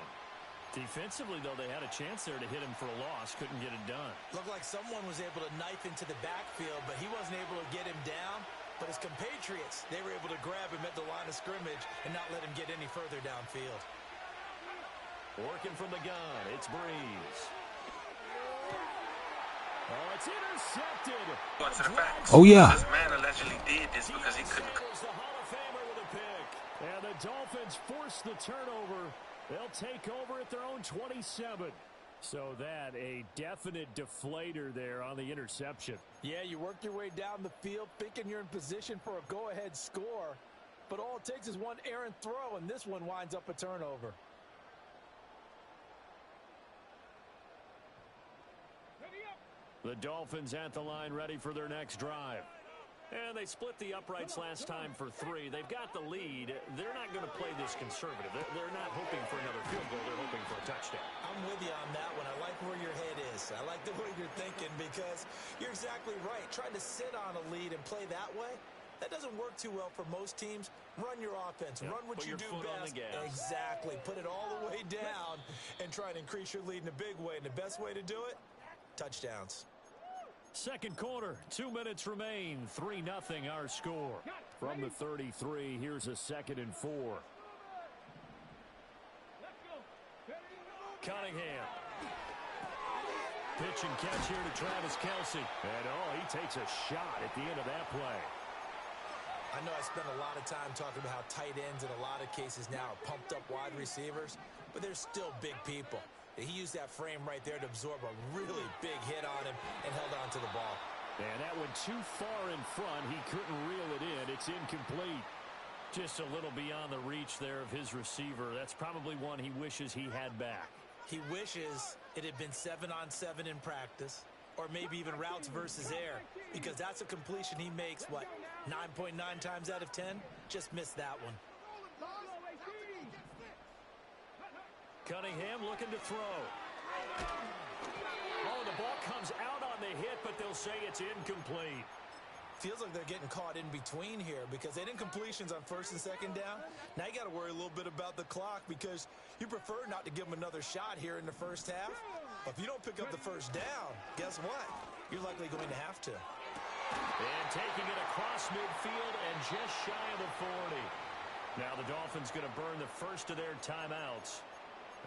Defensively, though, they had a chance there to hit him for a loss. Couldn't get it done. Looked like someone was able to knife into the backfield, but he wasn't able to get him down. But his compatriots, they were able to grab him at the line of scrimmage and not let him get any further downfield. Working from the gun, it's Breeze. Oh, it's intercepted. What's the facts? Oh, yeah. This man allegedly did this because he couldn't. The Hall of Famer with a pick. And the Dolphins force the turnover. They'll take over at their own 27. So that a definite deflator there on the interception. Yeah, you work your way down the field thinking you're in position for a go-ahead score. But all it takes is one errant throw, and this one winds up a turnover. The Dolphins at the line ready for their next drive. And they split the uprights last time for 3. They've got the lead. They're not going to play this conservative. They're not hoping for another field goal. They're hoping for a touchdown. I'm with you on that one. I like where your head is. I like the way you're thinking because you're exactly right. Trying to sit on a lead and play that way, that doesn't work too well for most teams. Run your offense. Run what you do best. Exactly. Put it all the way down and try and increase your lead in a big way. And the best way to do it, touchdowns. Second quarter, 2 minutes remain. 3-0 our score. From the 33, here's a 2nd and 4. Cunningham. Pitch and catch here to Travis Kelce. And, he takes a shot at the end of that play. I know I spent a lot of time talking about how tight ends in a lot of cases now are pumped up wide receivers, but they're still big people. He used that frame right there to absorb a really big hit on him and held on to the ball. And that went too far in front. He couldn't reel it in. It's incomplete. Just a little beyond the reach there of his receiver. That's probably one he wishes he had back. He wishes it had been 7-on-7 in practice, or maybe even routes versus air, because that's a completion he makes, 9.9 times out of 10? Just missed that one. Cunningham looking to throw. Oh, the ball comes out on the hit, but they'll say it's incomplete. Feels like they're getting caught in between here because they didn't completions on 1st and 2nd down. Now you got to worry a little bit about the clock because you prefer not to give them another shot here in the first half. But if you don't pick up the first down, guess what? You're likely going to have to. And taking it across midfield and just shy of the 40. Now the Dolphins going to burn the first of their timeouts,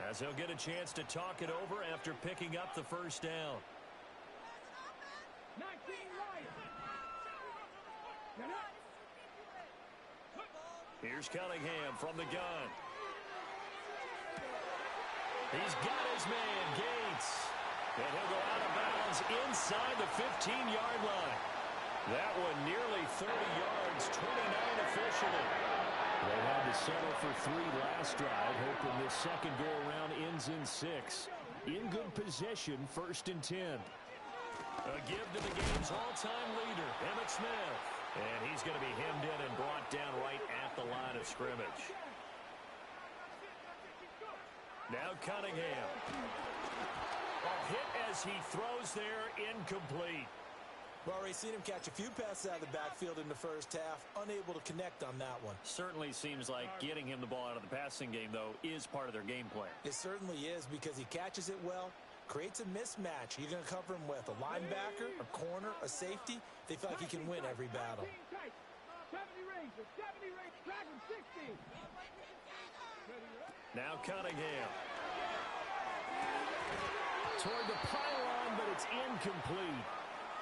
as they'll get a chance to talk it over after picking up the first down. Here's Cunningham from the gun. He's got his man, Gates. And he'll go out of bounds inside the 15-yard line. That one nearly 30 yards, 29 officially. They had to settle for 3 last drive, hoping this second go-around ends in 6. In good position, 1st and 10. A give to the game's all-time leader, Emmitt Smith. And he's going to be hemmed in and brought down right at the line of scrimmage. Now Cunningham. A hit as he throws there, incomplete. We've already seen him catch a few passes out of the backfield in the first half, unable to connect on that one. Certainly seems like getting him the ball out of the passing game, though, is part of their game plan. It certainly is because he catches it well, creates a mismatch. You're going to cover him with a linebacker, a corner, a safety. They feel like he can win every battle. Now Cunningham. toward the pylon, but it's incomplete.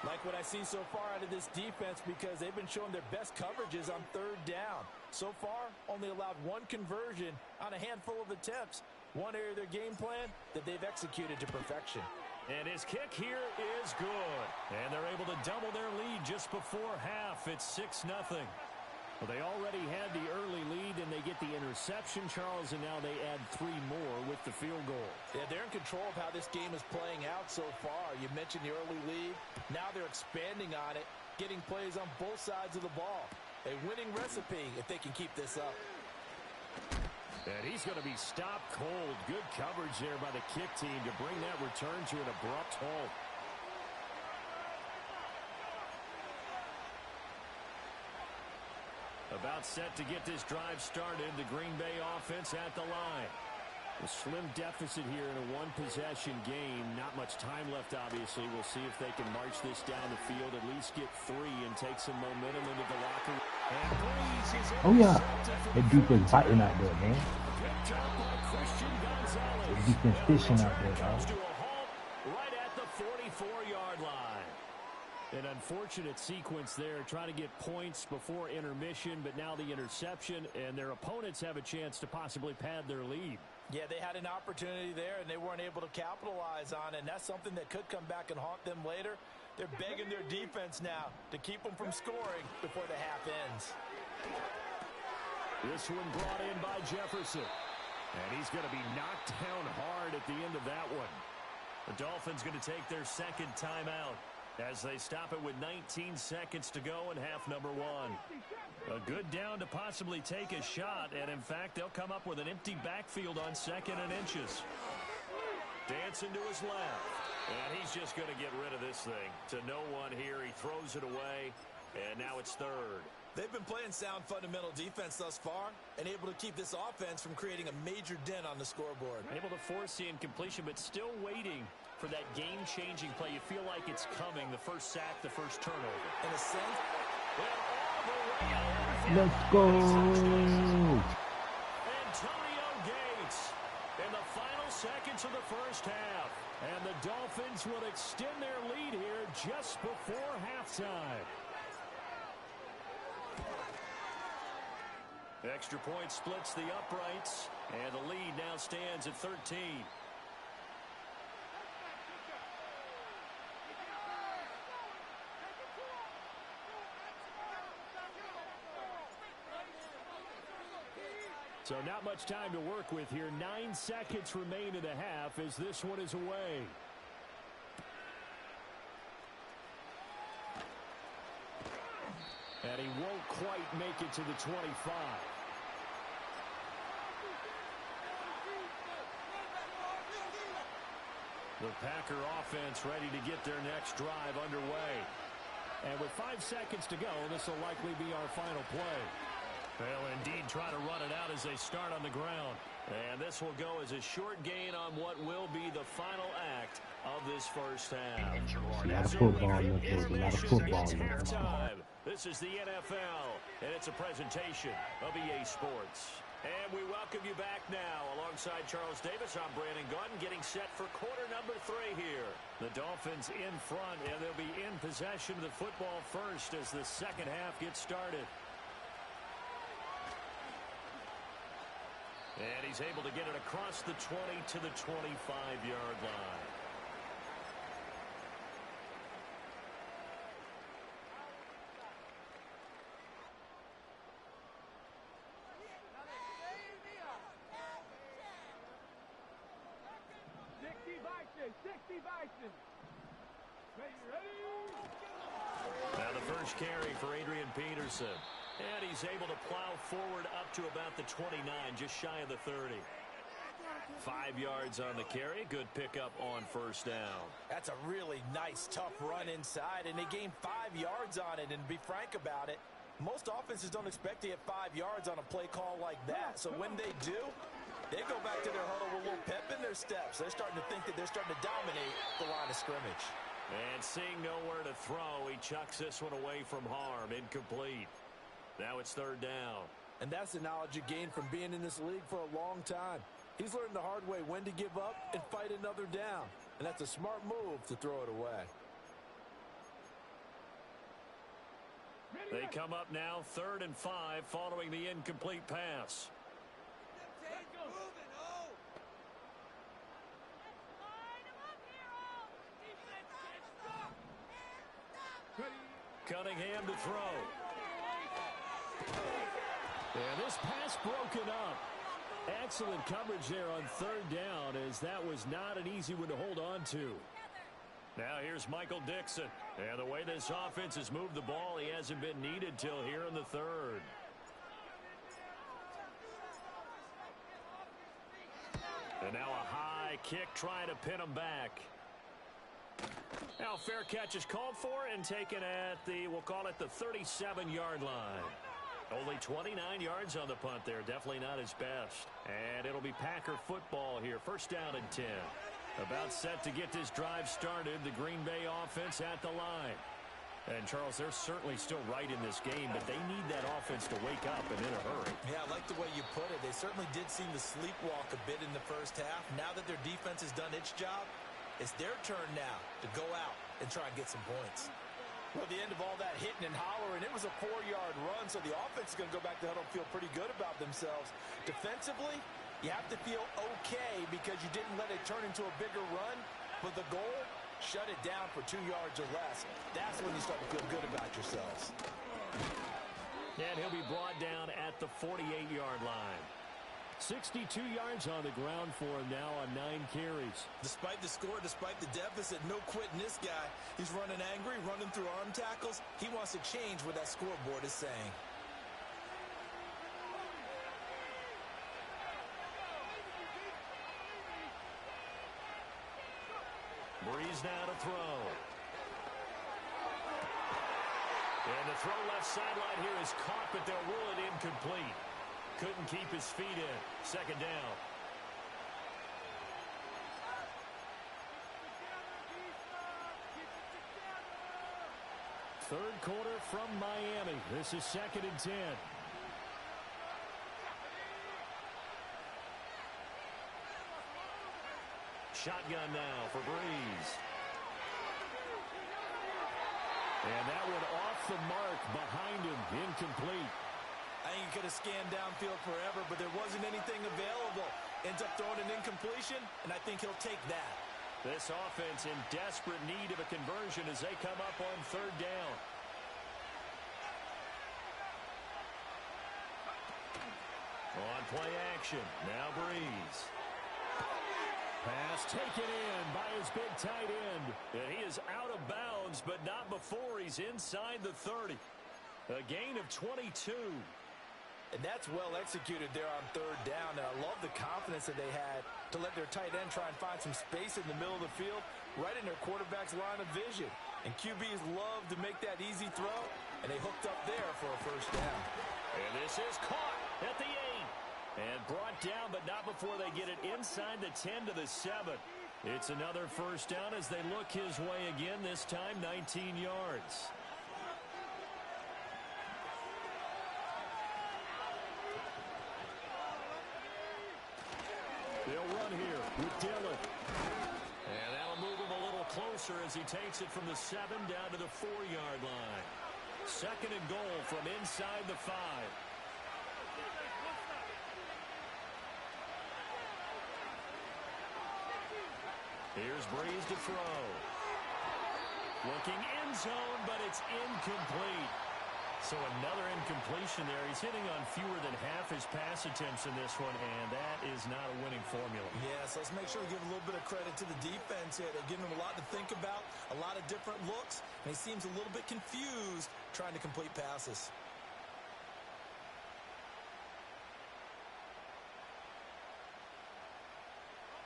Like what I see so far out of this defense, because they've been showing their best coverages on third down. So far, only allowed one conversion on a handful of attempts. One area of their game plan that they've executed to perfection. And his kick here is good. And they're able to double their lead just before half. It's 6-0. Well, they already had the early lead, and they get the interception, Charles, and now they add 3 more with the field goal. Yeah, they're in control of how this game is playing out so far. You mentioned the early lead. Now they're expanding on it, getting plays on both sides of the ball. A winning recipe if they can keep this up. And he's going to be stopped cold. Good coverage there by the kick team to bring that return to an abrupt halt. About set to get this drive started. The Green Bay offense at the line. A slim deficit here in a one-possession game. Not much time left, obviously. We'll see if they can march this down the field, at least get 3 and take some momentum into the locker room. Oh, yeah. That defense biting out there, man. The defense fishing out there, dog. Right at the 44-yard line. An unfortunate sequence there, trying to get points before intermission, but now the interception, and their opponents have a chance to possibly pad their lead. Yeah, they had an opportunity there, and they weren't able to capitalize on it, and that's something that could come back and haunt them later. They're begging their defense now to keep them from scoring before the half ends. This one brought in by Jefferson, and he's going to be knocked down hard at the end of that one. The Dolphins going to take their second timeout as they stop it with 19 seconds to go in half number 1. A good down to possibly take a shot, and in fact, they'll come up with an empty backfield on 2nd and inches. Dancing to his left, and he's just going to get rid of this thing. To no one here, he throws it away, and now it's 3rd. They've been playing sound fundamental defense thus far and able to keep this offense from creating a major dent on the scoreboard. Able to force the incompletion, but still waiting for that game-changing play. You feel like it's coming, the first sack, the first turnover. In a sense, let's go. Antonio Gates in the final seconds of the first half. And the Dolphins will extend their lead here just before halftime. Extra point splits the uprights, and the lead now stands at 13. So not much time to work with here. 9 seconds remain in the half as this one is away. And he won't quite make it to the 25. The Packer offense ready to get their next drive underway. And with 5 seconds to go, this will likely be our final play. They'll indeed try to run it out as they start on the ground. And this will go as a short gain on what will be the final act of this first half. A lot of football, It's halftime. This is the NFL, and it's a presentation of EA Sports. And we welcome you back now. Alongside Charles Davis, I'm Brandon Gaudin, getting set for quarter number 3 here. The Dolphins in front, and they'll be in possession of the football first as the second half gets started. And he's able to get it across the 20 to the 25-yard line. Now the first carry for Adrian Peterson. And he's able to plow forward up to about the 29, just shy of the 30. 5 yards on the carry. Good pickup on first down. That's a really nice, tough run inside, and they gained 5 yards on it. And to be frank about it, most offenses don't expect to get 5 yards on a play call like that. So when they do, they go back to their huddle with a little pep in their steps. They're starting to think that they're starting to dominate the line of scrimmage. And seeing nowhere to throw, he chucks this one away from harm. Incomplete. Now it's third down. And that's the knowledge you gain from being in this league for a long time. He's learned the hard way when to give up and fight another down. And that's a smart move to throw it away. They come up now 3rd and 5 following the incomplete pass. Cunningham to throw. And this pass broken up. Excellent coverage there on 3rd down, as that was not an easy one to hold on to. Now here's Michael Dixon. And the way this offense has moved the ball, he hasn't been needed till here in the 3rd. And now a high kick trying to pin him back. Now fair catch is called for and taken at the, we'll call it the 37-yard line. Only 29 yards on the punt there. Definitely not his best. And it'll be Packer football here. 1st down and 10. About set to get this drive started. The Green Bay offense at the line. And, Charles, they're certainly still right in this game, but they need that offense to wake up and in a hurry. Yeah, I like the way you put it. They certainly did seem to sleepwalk a bit in the first half. Now that their defense has done its job, it's their turn now to go out and try and get some points. Well, the end of all that hitting and hollering, it was a 4-yard run, so the offense is going to go back to the huddle and feel pretty good about themselves. Defensively, you have to feel okay because you didn't let it turn into a bigger run, but the goal, shut it down for 2 yards or less. That's when you start to feel good about yourselves. And he'll be brought down at the 48-yard line. 62 yards on the ground for him now on 9 carries. Despite the score, despite the deficit, no quitting this guy. He's running angry, running through arm tackles. He wants to change what that scoreboard is saying. Breeze now to throw. And the throw left sideline here is caught, but they'll rule it incomplete. Couldn't keep his feet in. 2nd down. Third quarter from Miami. This is 2nd and 10. Shotgun now for Breeze. And that one off the mark behind him. Incomplete. I think he could have scanned downfield forever, but there wasn't anything available. Ends up throwing an incompletion, and I think he'll take that. This offense in desperate need of a conversion as they come up on 3rd down. On play action, now Breeze. Pass taken in by his big tight end. And he is out of bounds, but not before he's inside the 30. A gain of 22. And that's well executed there on 3rd down. And I love the confidence that they had to let their tight end try and find some space in the middle of the field, right in their quarterback's line of vision. And QBs love to make that easy throw, and they hooked up there for a 1st down. And this is caught at the 8. And brought down, but not before they get it inside the 10 to the 7. It's another 1st down as they look his way again, this time 19 yards. They'll run here with Dillon. And that'll move him a little closer as he takes it from the 7 down to the 4-yard line. 2nd and goal from inside the 5. Here's Breeze to throw. Looking end zone, but it's incomplete. So another incompletion there. He's hitting on fewer than half his pass attempts in this one, and that is not a winning formula. Yeah, so let's make sure we give a little bit of credit to the defense here. They're giving him a lot to think about, a lot of different looks, and he seems a little bit confused trying to complete passes.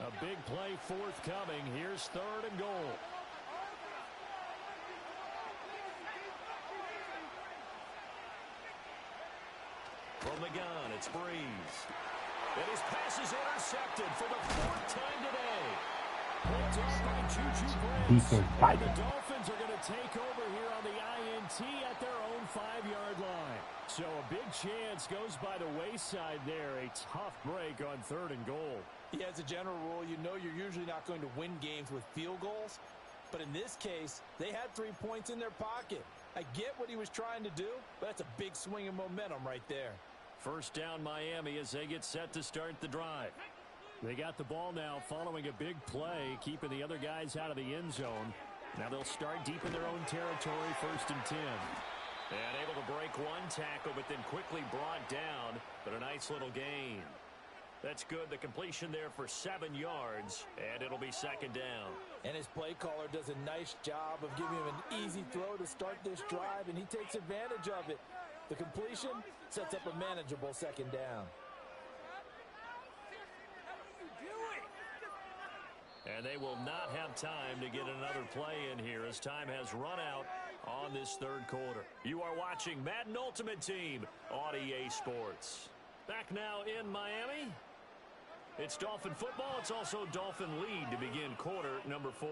A big play forthcoming. Here's 3rd and goal. From the gun, it's Breeze. And his pass is intercepted for the 4th time today. Picked off by Juju Brents. And the Dolphins are going to take over here on the INT at their own 5-yard line. So a big chance goes by the wayside there. A tough break on 3rd and goal. Yeah, as a general rule, you know you're usually not going to win games with field goals. But in this case, they had 3 points in their pocket. I get what he was trying to do, but that's a big swing of momentum right there. First down Miami as they get set to start the drive. They got the ball now following a big play, keeping the other guys out of the end zone. Now they'll start deep in their own territory, 1st and 10. And able to break one tackle, but then quickly brought down. But a nice little gain. That's good. The completion there for 7 yards, and it'll be 2nd down. And his play caller does a nice job of giving him an easy throw to start this drive, and he takes advantage of it. The completion sets up a manageable 2nd down. And they will not have time to get another play in here as time has run out on this 3rd quarter. You are watching Madden Ultimate Team on EA Sports. Back now in Miami. It's Dolphin football. It's also Dolphin lead to begin quarter number 4.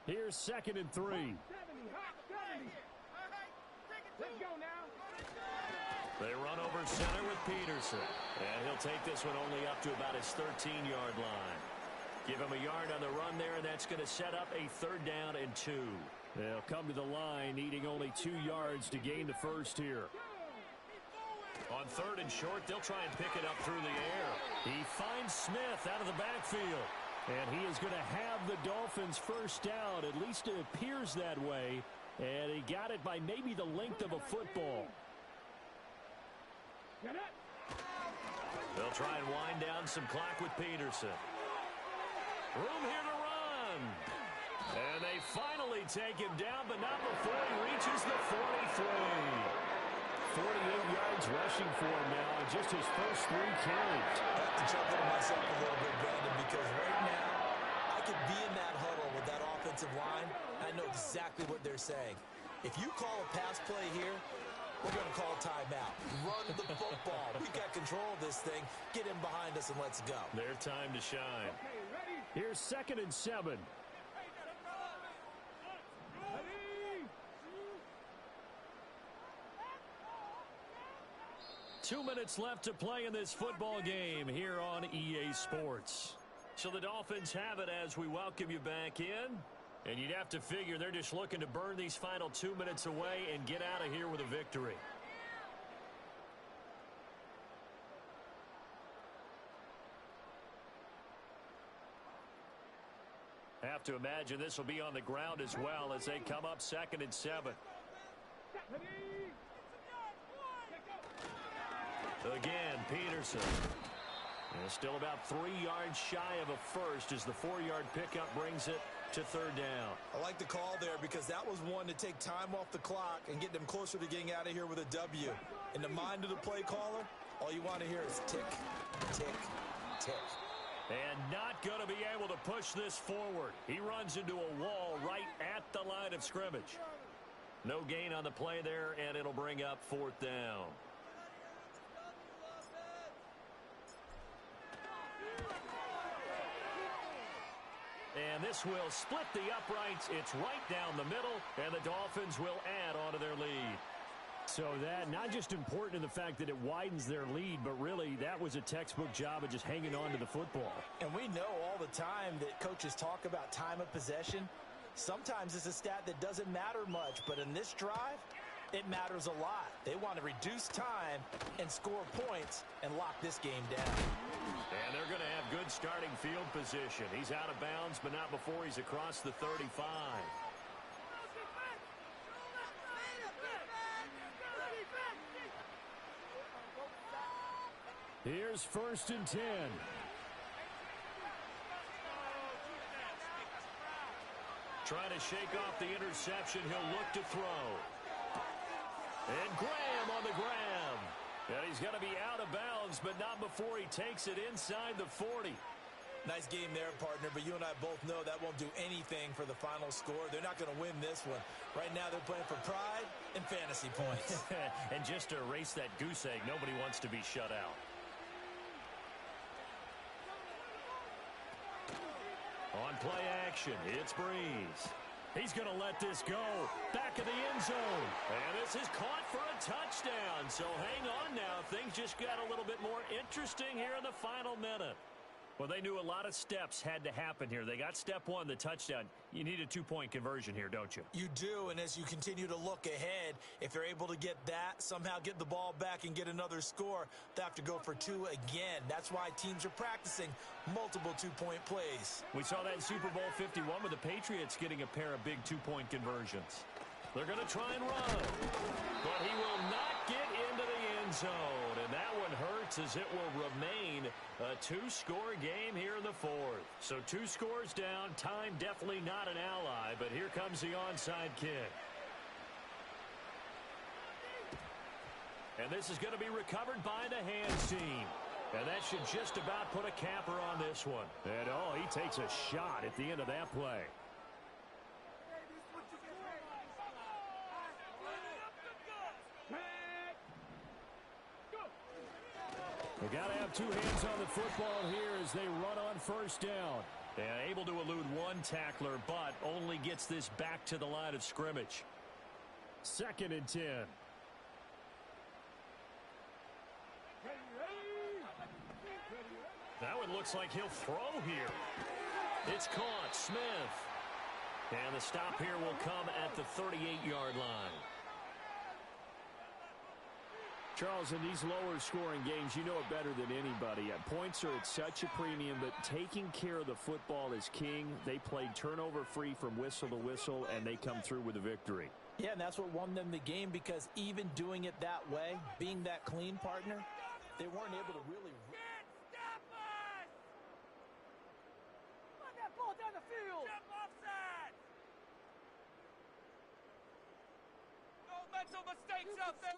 Here's 2nd and 3. Let's go now. They run over center with Peterson. And he'll take this one only up to about his 13-yard line. Give him a yard on the run there, and that's going to set up a 3rd down and 2. They'll come to the line, needing only 2 yards to gain the first here. On 3rd and short, they'll try and pick it up through the air. He finds Smith out of the backfield. And he is going to have the Dolphins first down. At least it appears that way. And he got it by maybe the length of a football. They'll try and wind down some clock with Peterson. Room here to run. And they finally take him down, but not before he reaches the 43. 48 yards rushing for him now on just his first 3 carries. I have to chuckle to myself a little bit, Brandon, because right now I could be in that huddle with that offensive line. I know exactly what they're saying. If you call a pass play here, we're going to call timeout. Run the football. We got control of this thing. Get him behind us and let's go. Their time to shine. Here's 2nd and 7. 2 minutes left to play in this football game here on EA Sports. So the Dolphins have it as we welcome you back in. And you'd have to figure they're just looking to burn these final 2 minutes away and get out of here with a victory. Have to imagine this will be on the ground as well as they come up 2nd and 7. Again, Peterson. And still about 3 yards shy of a first as the 4-yard pickup brings it to 3rd down. I like the call there because that was one to take time off the clock and get them closer to getting out of here with a W. In the mind of the play caller, all you want to hear is tick, tick, tick. And not going to be able to push this forward. He runs into a wall right at the line of scrimmage. No gain on the play there, and it'll bring up 4th down. And this will split the uprights. It's right down the middle, and the Dolphins will add on to their lead. So that not just important in the fact that it widens their lead, but really that was a textbook job of just hanging on to the football. And we know all the time that coaches talk about time of possession. Sometimes it's a stat that doesn't matter much, but in this drive, it matters a lot. They want to reduce time and score points and lock this game down. And they're going to have good starting field position. He's out of bounds, but not before he's across the 35. Here's 1st and 10. Trying to shake off the interception. He'll look to throw. And Graham on the grab. And he's going to be out of bounds, but not before he takes it inside the 40. Nice game there, partner, but you and I both know that won't do anything for the final score. They're not going to win this one. Right now they're playing for pride and fantasy points. And just to erase that goose egg, nobody wants to be shut out. On play action, it's Breeze. He's going to let this go. Back of the end zone. And this is caught for a touchdown. So hang on now. Things just got a little bit more interesting here in the final minute. Well, they knew a lot of steps had to happen here. They got step one, the touchdown. You need a two-point conversion here, don't you? You do, and as you continue to look ahead, if they're able to get that, somehow get the ball back and get another score, they have to go for two again. That's why teams are practicing multiple two-point plays. We saw that in Super Bowl 51 with the Patriots getting a pair of big two-point conversions. They're going to try and run, but he will not get into the end zone, and that one hurts as it will remain a two-score game here in the fourth. So 2 scores down, time definitely not an ally, but here comes the onside kick. And this is going to be recovered by the hands team. And that should just about put a capper on this one. And, oh, he takes a shot at the end of that play. They got to have 2 hands on the football here as they run on first down. And able to elude one tackler, but only gets this back to the line of scrimmage. 2nd and 10. That one looks like he'll throw here. It's caught. Smith. And the stop here will come at the 38-yard line. Charles, in these lower-scoring games, you know it better than anybody. Points are at such a premium that taking care of the football is king. They played turnover-free from whistle to whistle, and they come through with a victory. Yeah, and that's what won them the game, because even doing it that way, being that clean partner, they weren't able to really... Stop us! Run that ball down the field! Jump offside! No mental mistakes out there!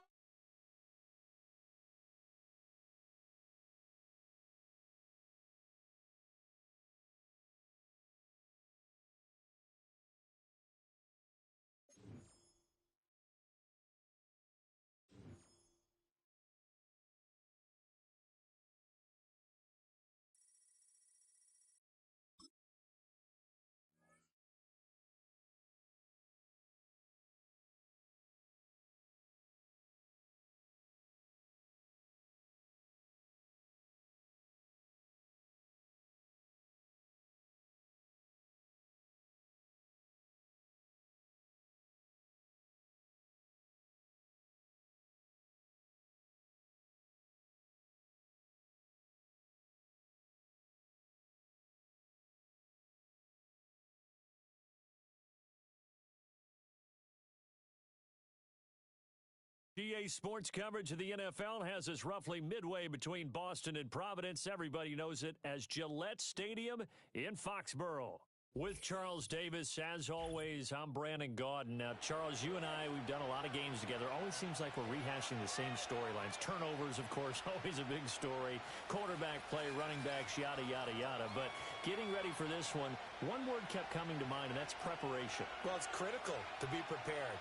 GA Sports coverage of the NFL has us roughly midway between Boston and Providence. Everybody knows it as Gillette Stadium in Foxborough. With Charles Davis, as always, I'm Brandon Gaudin. Now, Charles, you and I, we've done a lot of games together. Always seems like we're rehashing the same storylines. Turnovers, of course, always a big story. Quarterback play, running backs, yada, yada, yada. But getting ready for this one word kept coming to mind, and that's preparation. Well, it's critical to be prepared.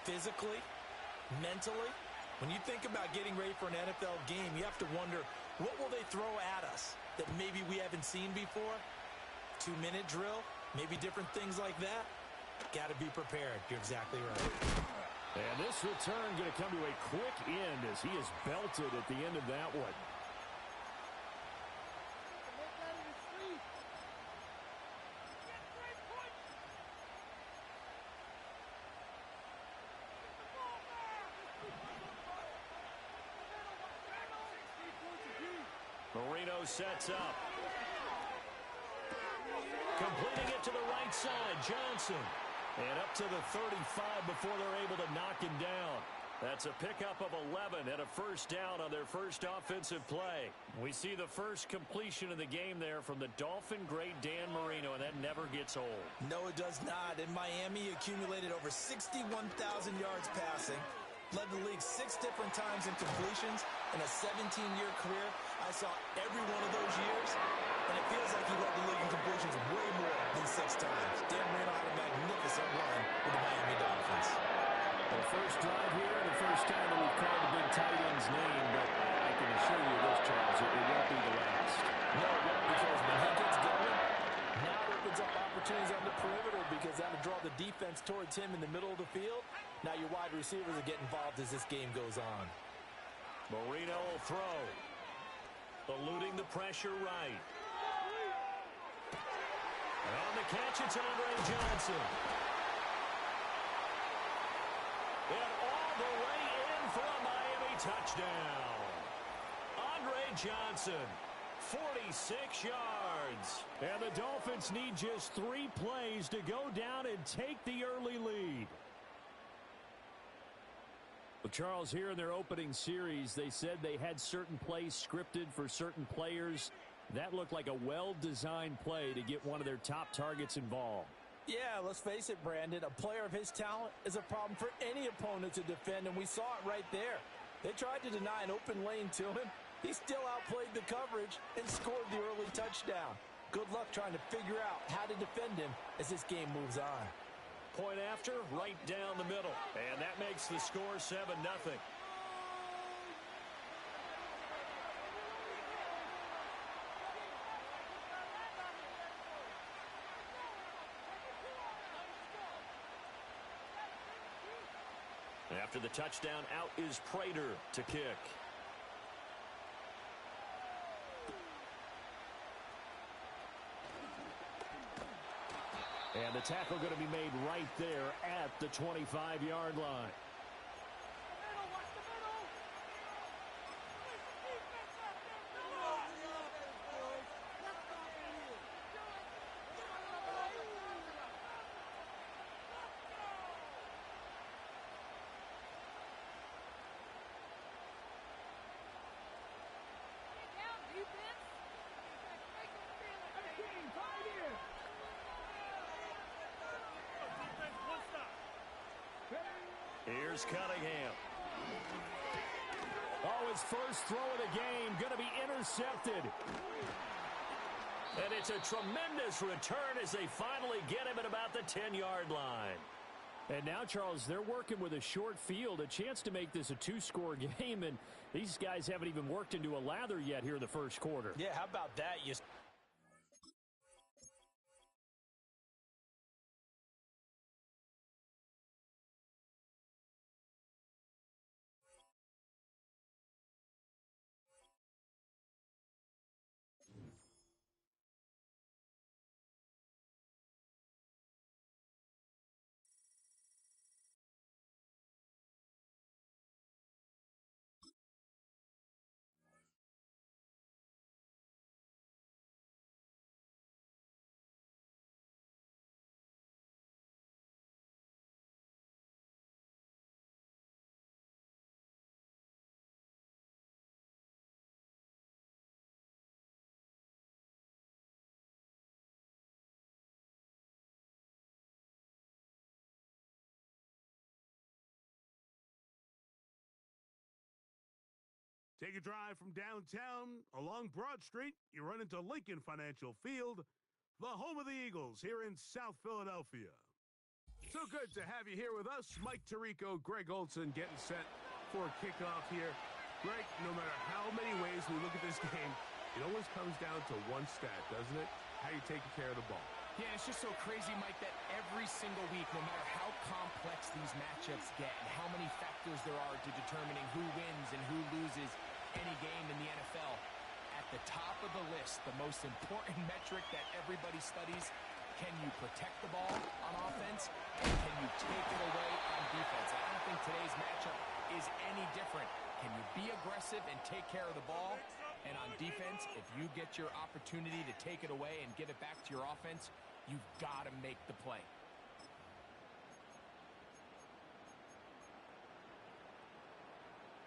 Physically, mentally, when you think about getting ready for an NFL game, you have to wonder, what will they throw at us that maybe we haven't seen before? 2-minute drill, maybe different things like that. Got to be prepared. You're exactly right. And this return going to come to a quick end as he is belted at the end of that one. Marino sets up. Completing it to the right side, Johnson. And up to the 35 before they're able to knock him down. That's a pickup of 11 and a first down on their first offensive play. We see the first completion of the game there from the Dolphin great Dan Marino, and that never gets old. No, it does not. In Miami, he accumulated over 61,000 yards passing. Led the league 6 different times in completions. In a 17-year career, I saw every one of those years, and it feels like he led the league in completions way more than 6 times. Dan Marino had a magnificent run with the Miami Dolphins. The first drive here, the first time that we've called the big tight end's name, but I can assure you this, Charles, it won't be the last. No, it won't, because when he gets going, now opens up opportunities opportunities on the perimeter because that'll draw the defense towards him in the middle of the field. Now your wide receivers will get involved as this game goes on. Marino will throw. Eluding the pressure right. On the catch, it's Andre Johnson. And all the way in for a Miami touchdown. Andre Johnson, 46 yards. And the Dolphins need just 3 plays to go down and take the early lead. Well, Charles, here in their opening series, they said they had certain plays scripted for certain players. That looked like a well-designed play to get one of their top targets involved. Yeah, let's face it, Brandon. A player of his talent is a problem for any opponent to defend, and we saw it right there. They tried to deny an open lane to him. He still outplayed the coverage and scored the early touchdown. Good luck trying to figure out how to defend him as this game moves on. Point after, right down the middle. And that makes the score 7-0. After the touchdown, out is Prater to kick. And the tackle going to be made right there at the 25-yard line. Here's Cunningham. Oh, his first throw of the game going to be intercepted. And it's a tremendous return as they finally get him at about the 10-yard line. And now, Charles, they're working with a short field, a chance to make this a 2-score game, and these guys haven't even worked into a lather yet here in the first quarter. Yeah, how about that? Take a drive from downtown along Broad Street. You run into Lincoln Financial Field, the home of the Eagles here in South Philadelphia. So good to have you here with us. Mike Tirico, Greg Olson getting set for a kickoff here. Greg, no matter how many ways we look at this game, it always comes down to one stat, doesn't it? How you taking care of the ball. Yeah, it's just so crazy, Mike, that every single week, no matter how complex these matchups get and how many factors there are to determining who wins and who loses any game in the NFL, at the top of the list, the most important metric that everybody studies, can you protect the ball on offense and can you take it away on defense? I don't think today's matchup is any different. Can you be aggressive and take care of the ball? And on defense, if you get your opportunity to take it away and give it back to your offense, you've got to make the play.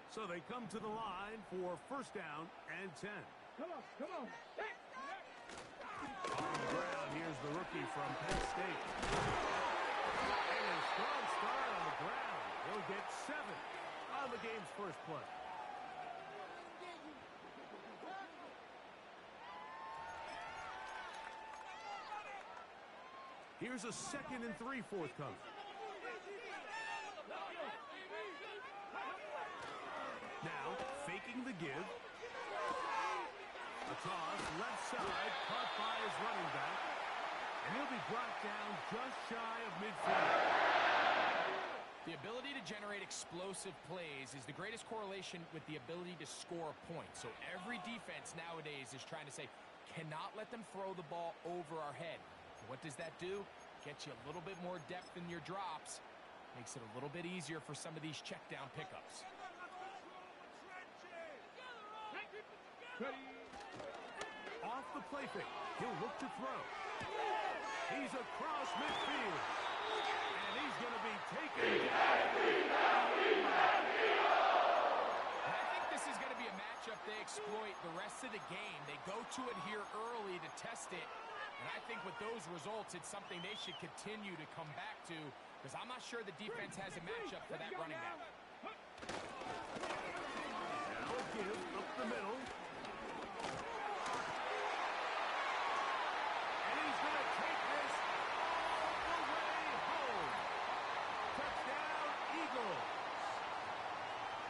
So they come to the line for first down and 10. Come on, come on. Hey. On the ground, here's the rookie from Penn State. And a strong start on the ground. He'll get 7 on the game's first play. Here's a 2nd and 3 forthcoming. Now, faking the give. A toss, left side, caught by his running back. And he'll be brought down just shy of midfield. The ability to generate explosive plays is the greatest correlation with the ability to score points. So every defense nowadays is trying to say, cannot let them throw the ball over our head. What does that do? Gets you a little bit more depth in your drops. Makes it a little bit easier for some of these check down pickups. Off the play fake. He'll look to throw. He's across midfield. And he's going to be taken down. And I think this is going to be a matchup they exploit the rest of the game. They go to it here early to test it. And I think with those results, it's something they should continue to come back to, because I'm not sure the defense has a matchup for that running back. Now a give up the middle. And he's going to take this all the way home. Touchdown, Eagles.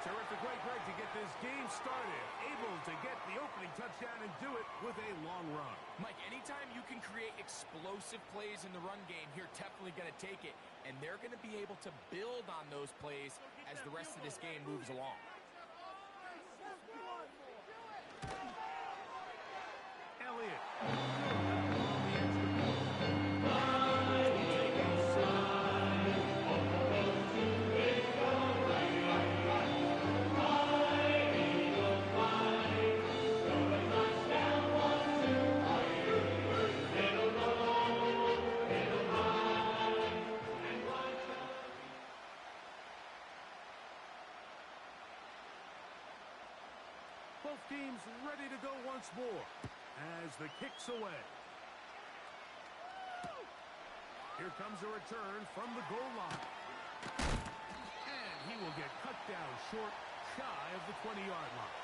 Terrific way, Greg, to get this game started. Able to get the opening touchdown and do it with a long run. Mike, anytime you can create explosive plays in the run game, you're definitely going to take it. And they're going to be able to build on those plays as the rest of this game moves along. Elliott. Both teams ready to go once more as the kick's away. Here comes a return from the goal line. And he will get cut down short, shy of the 20-yard line.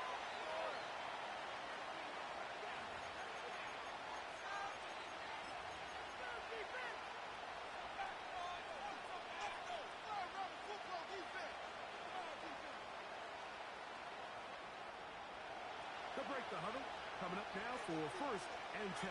To break the huddle, coming up now for 1st and 10.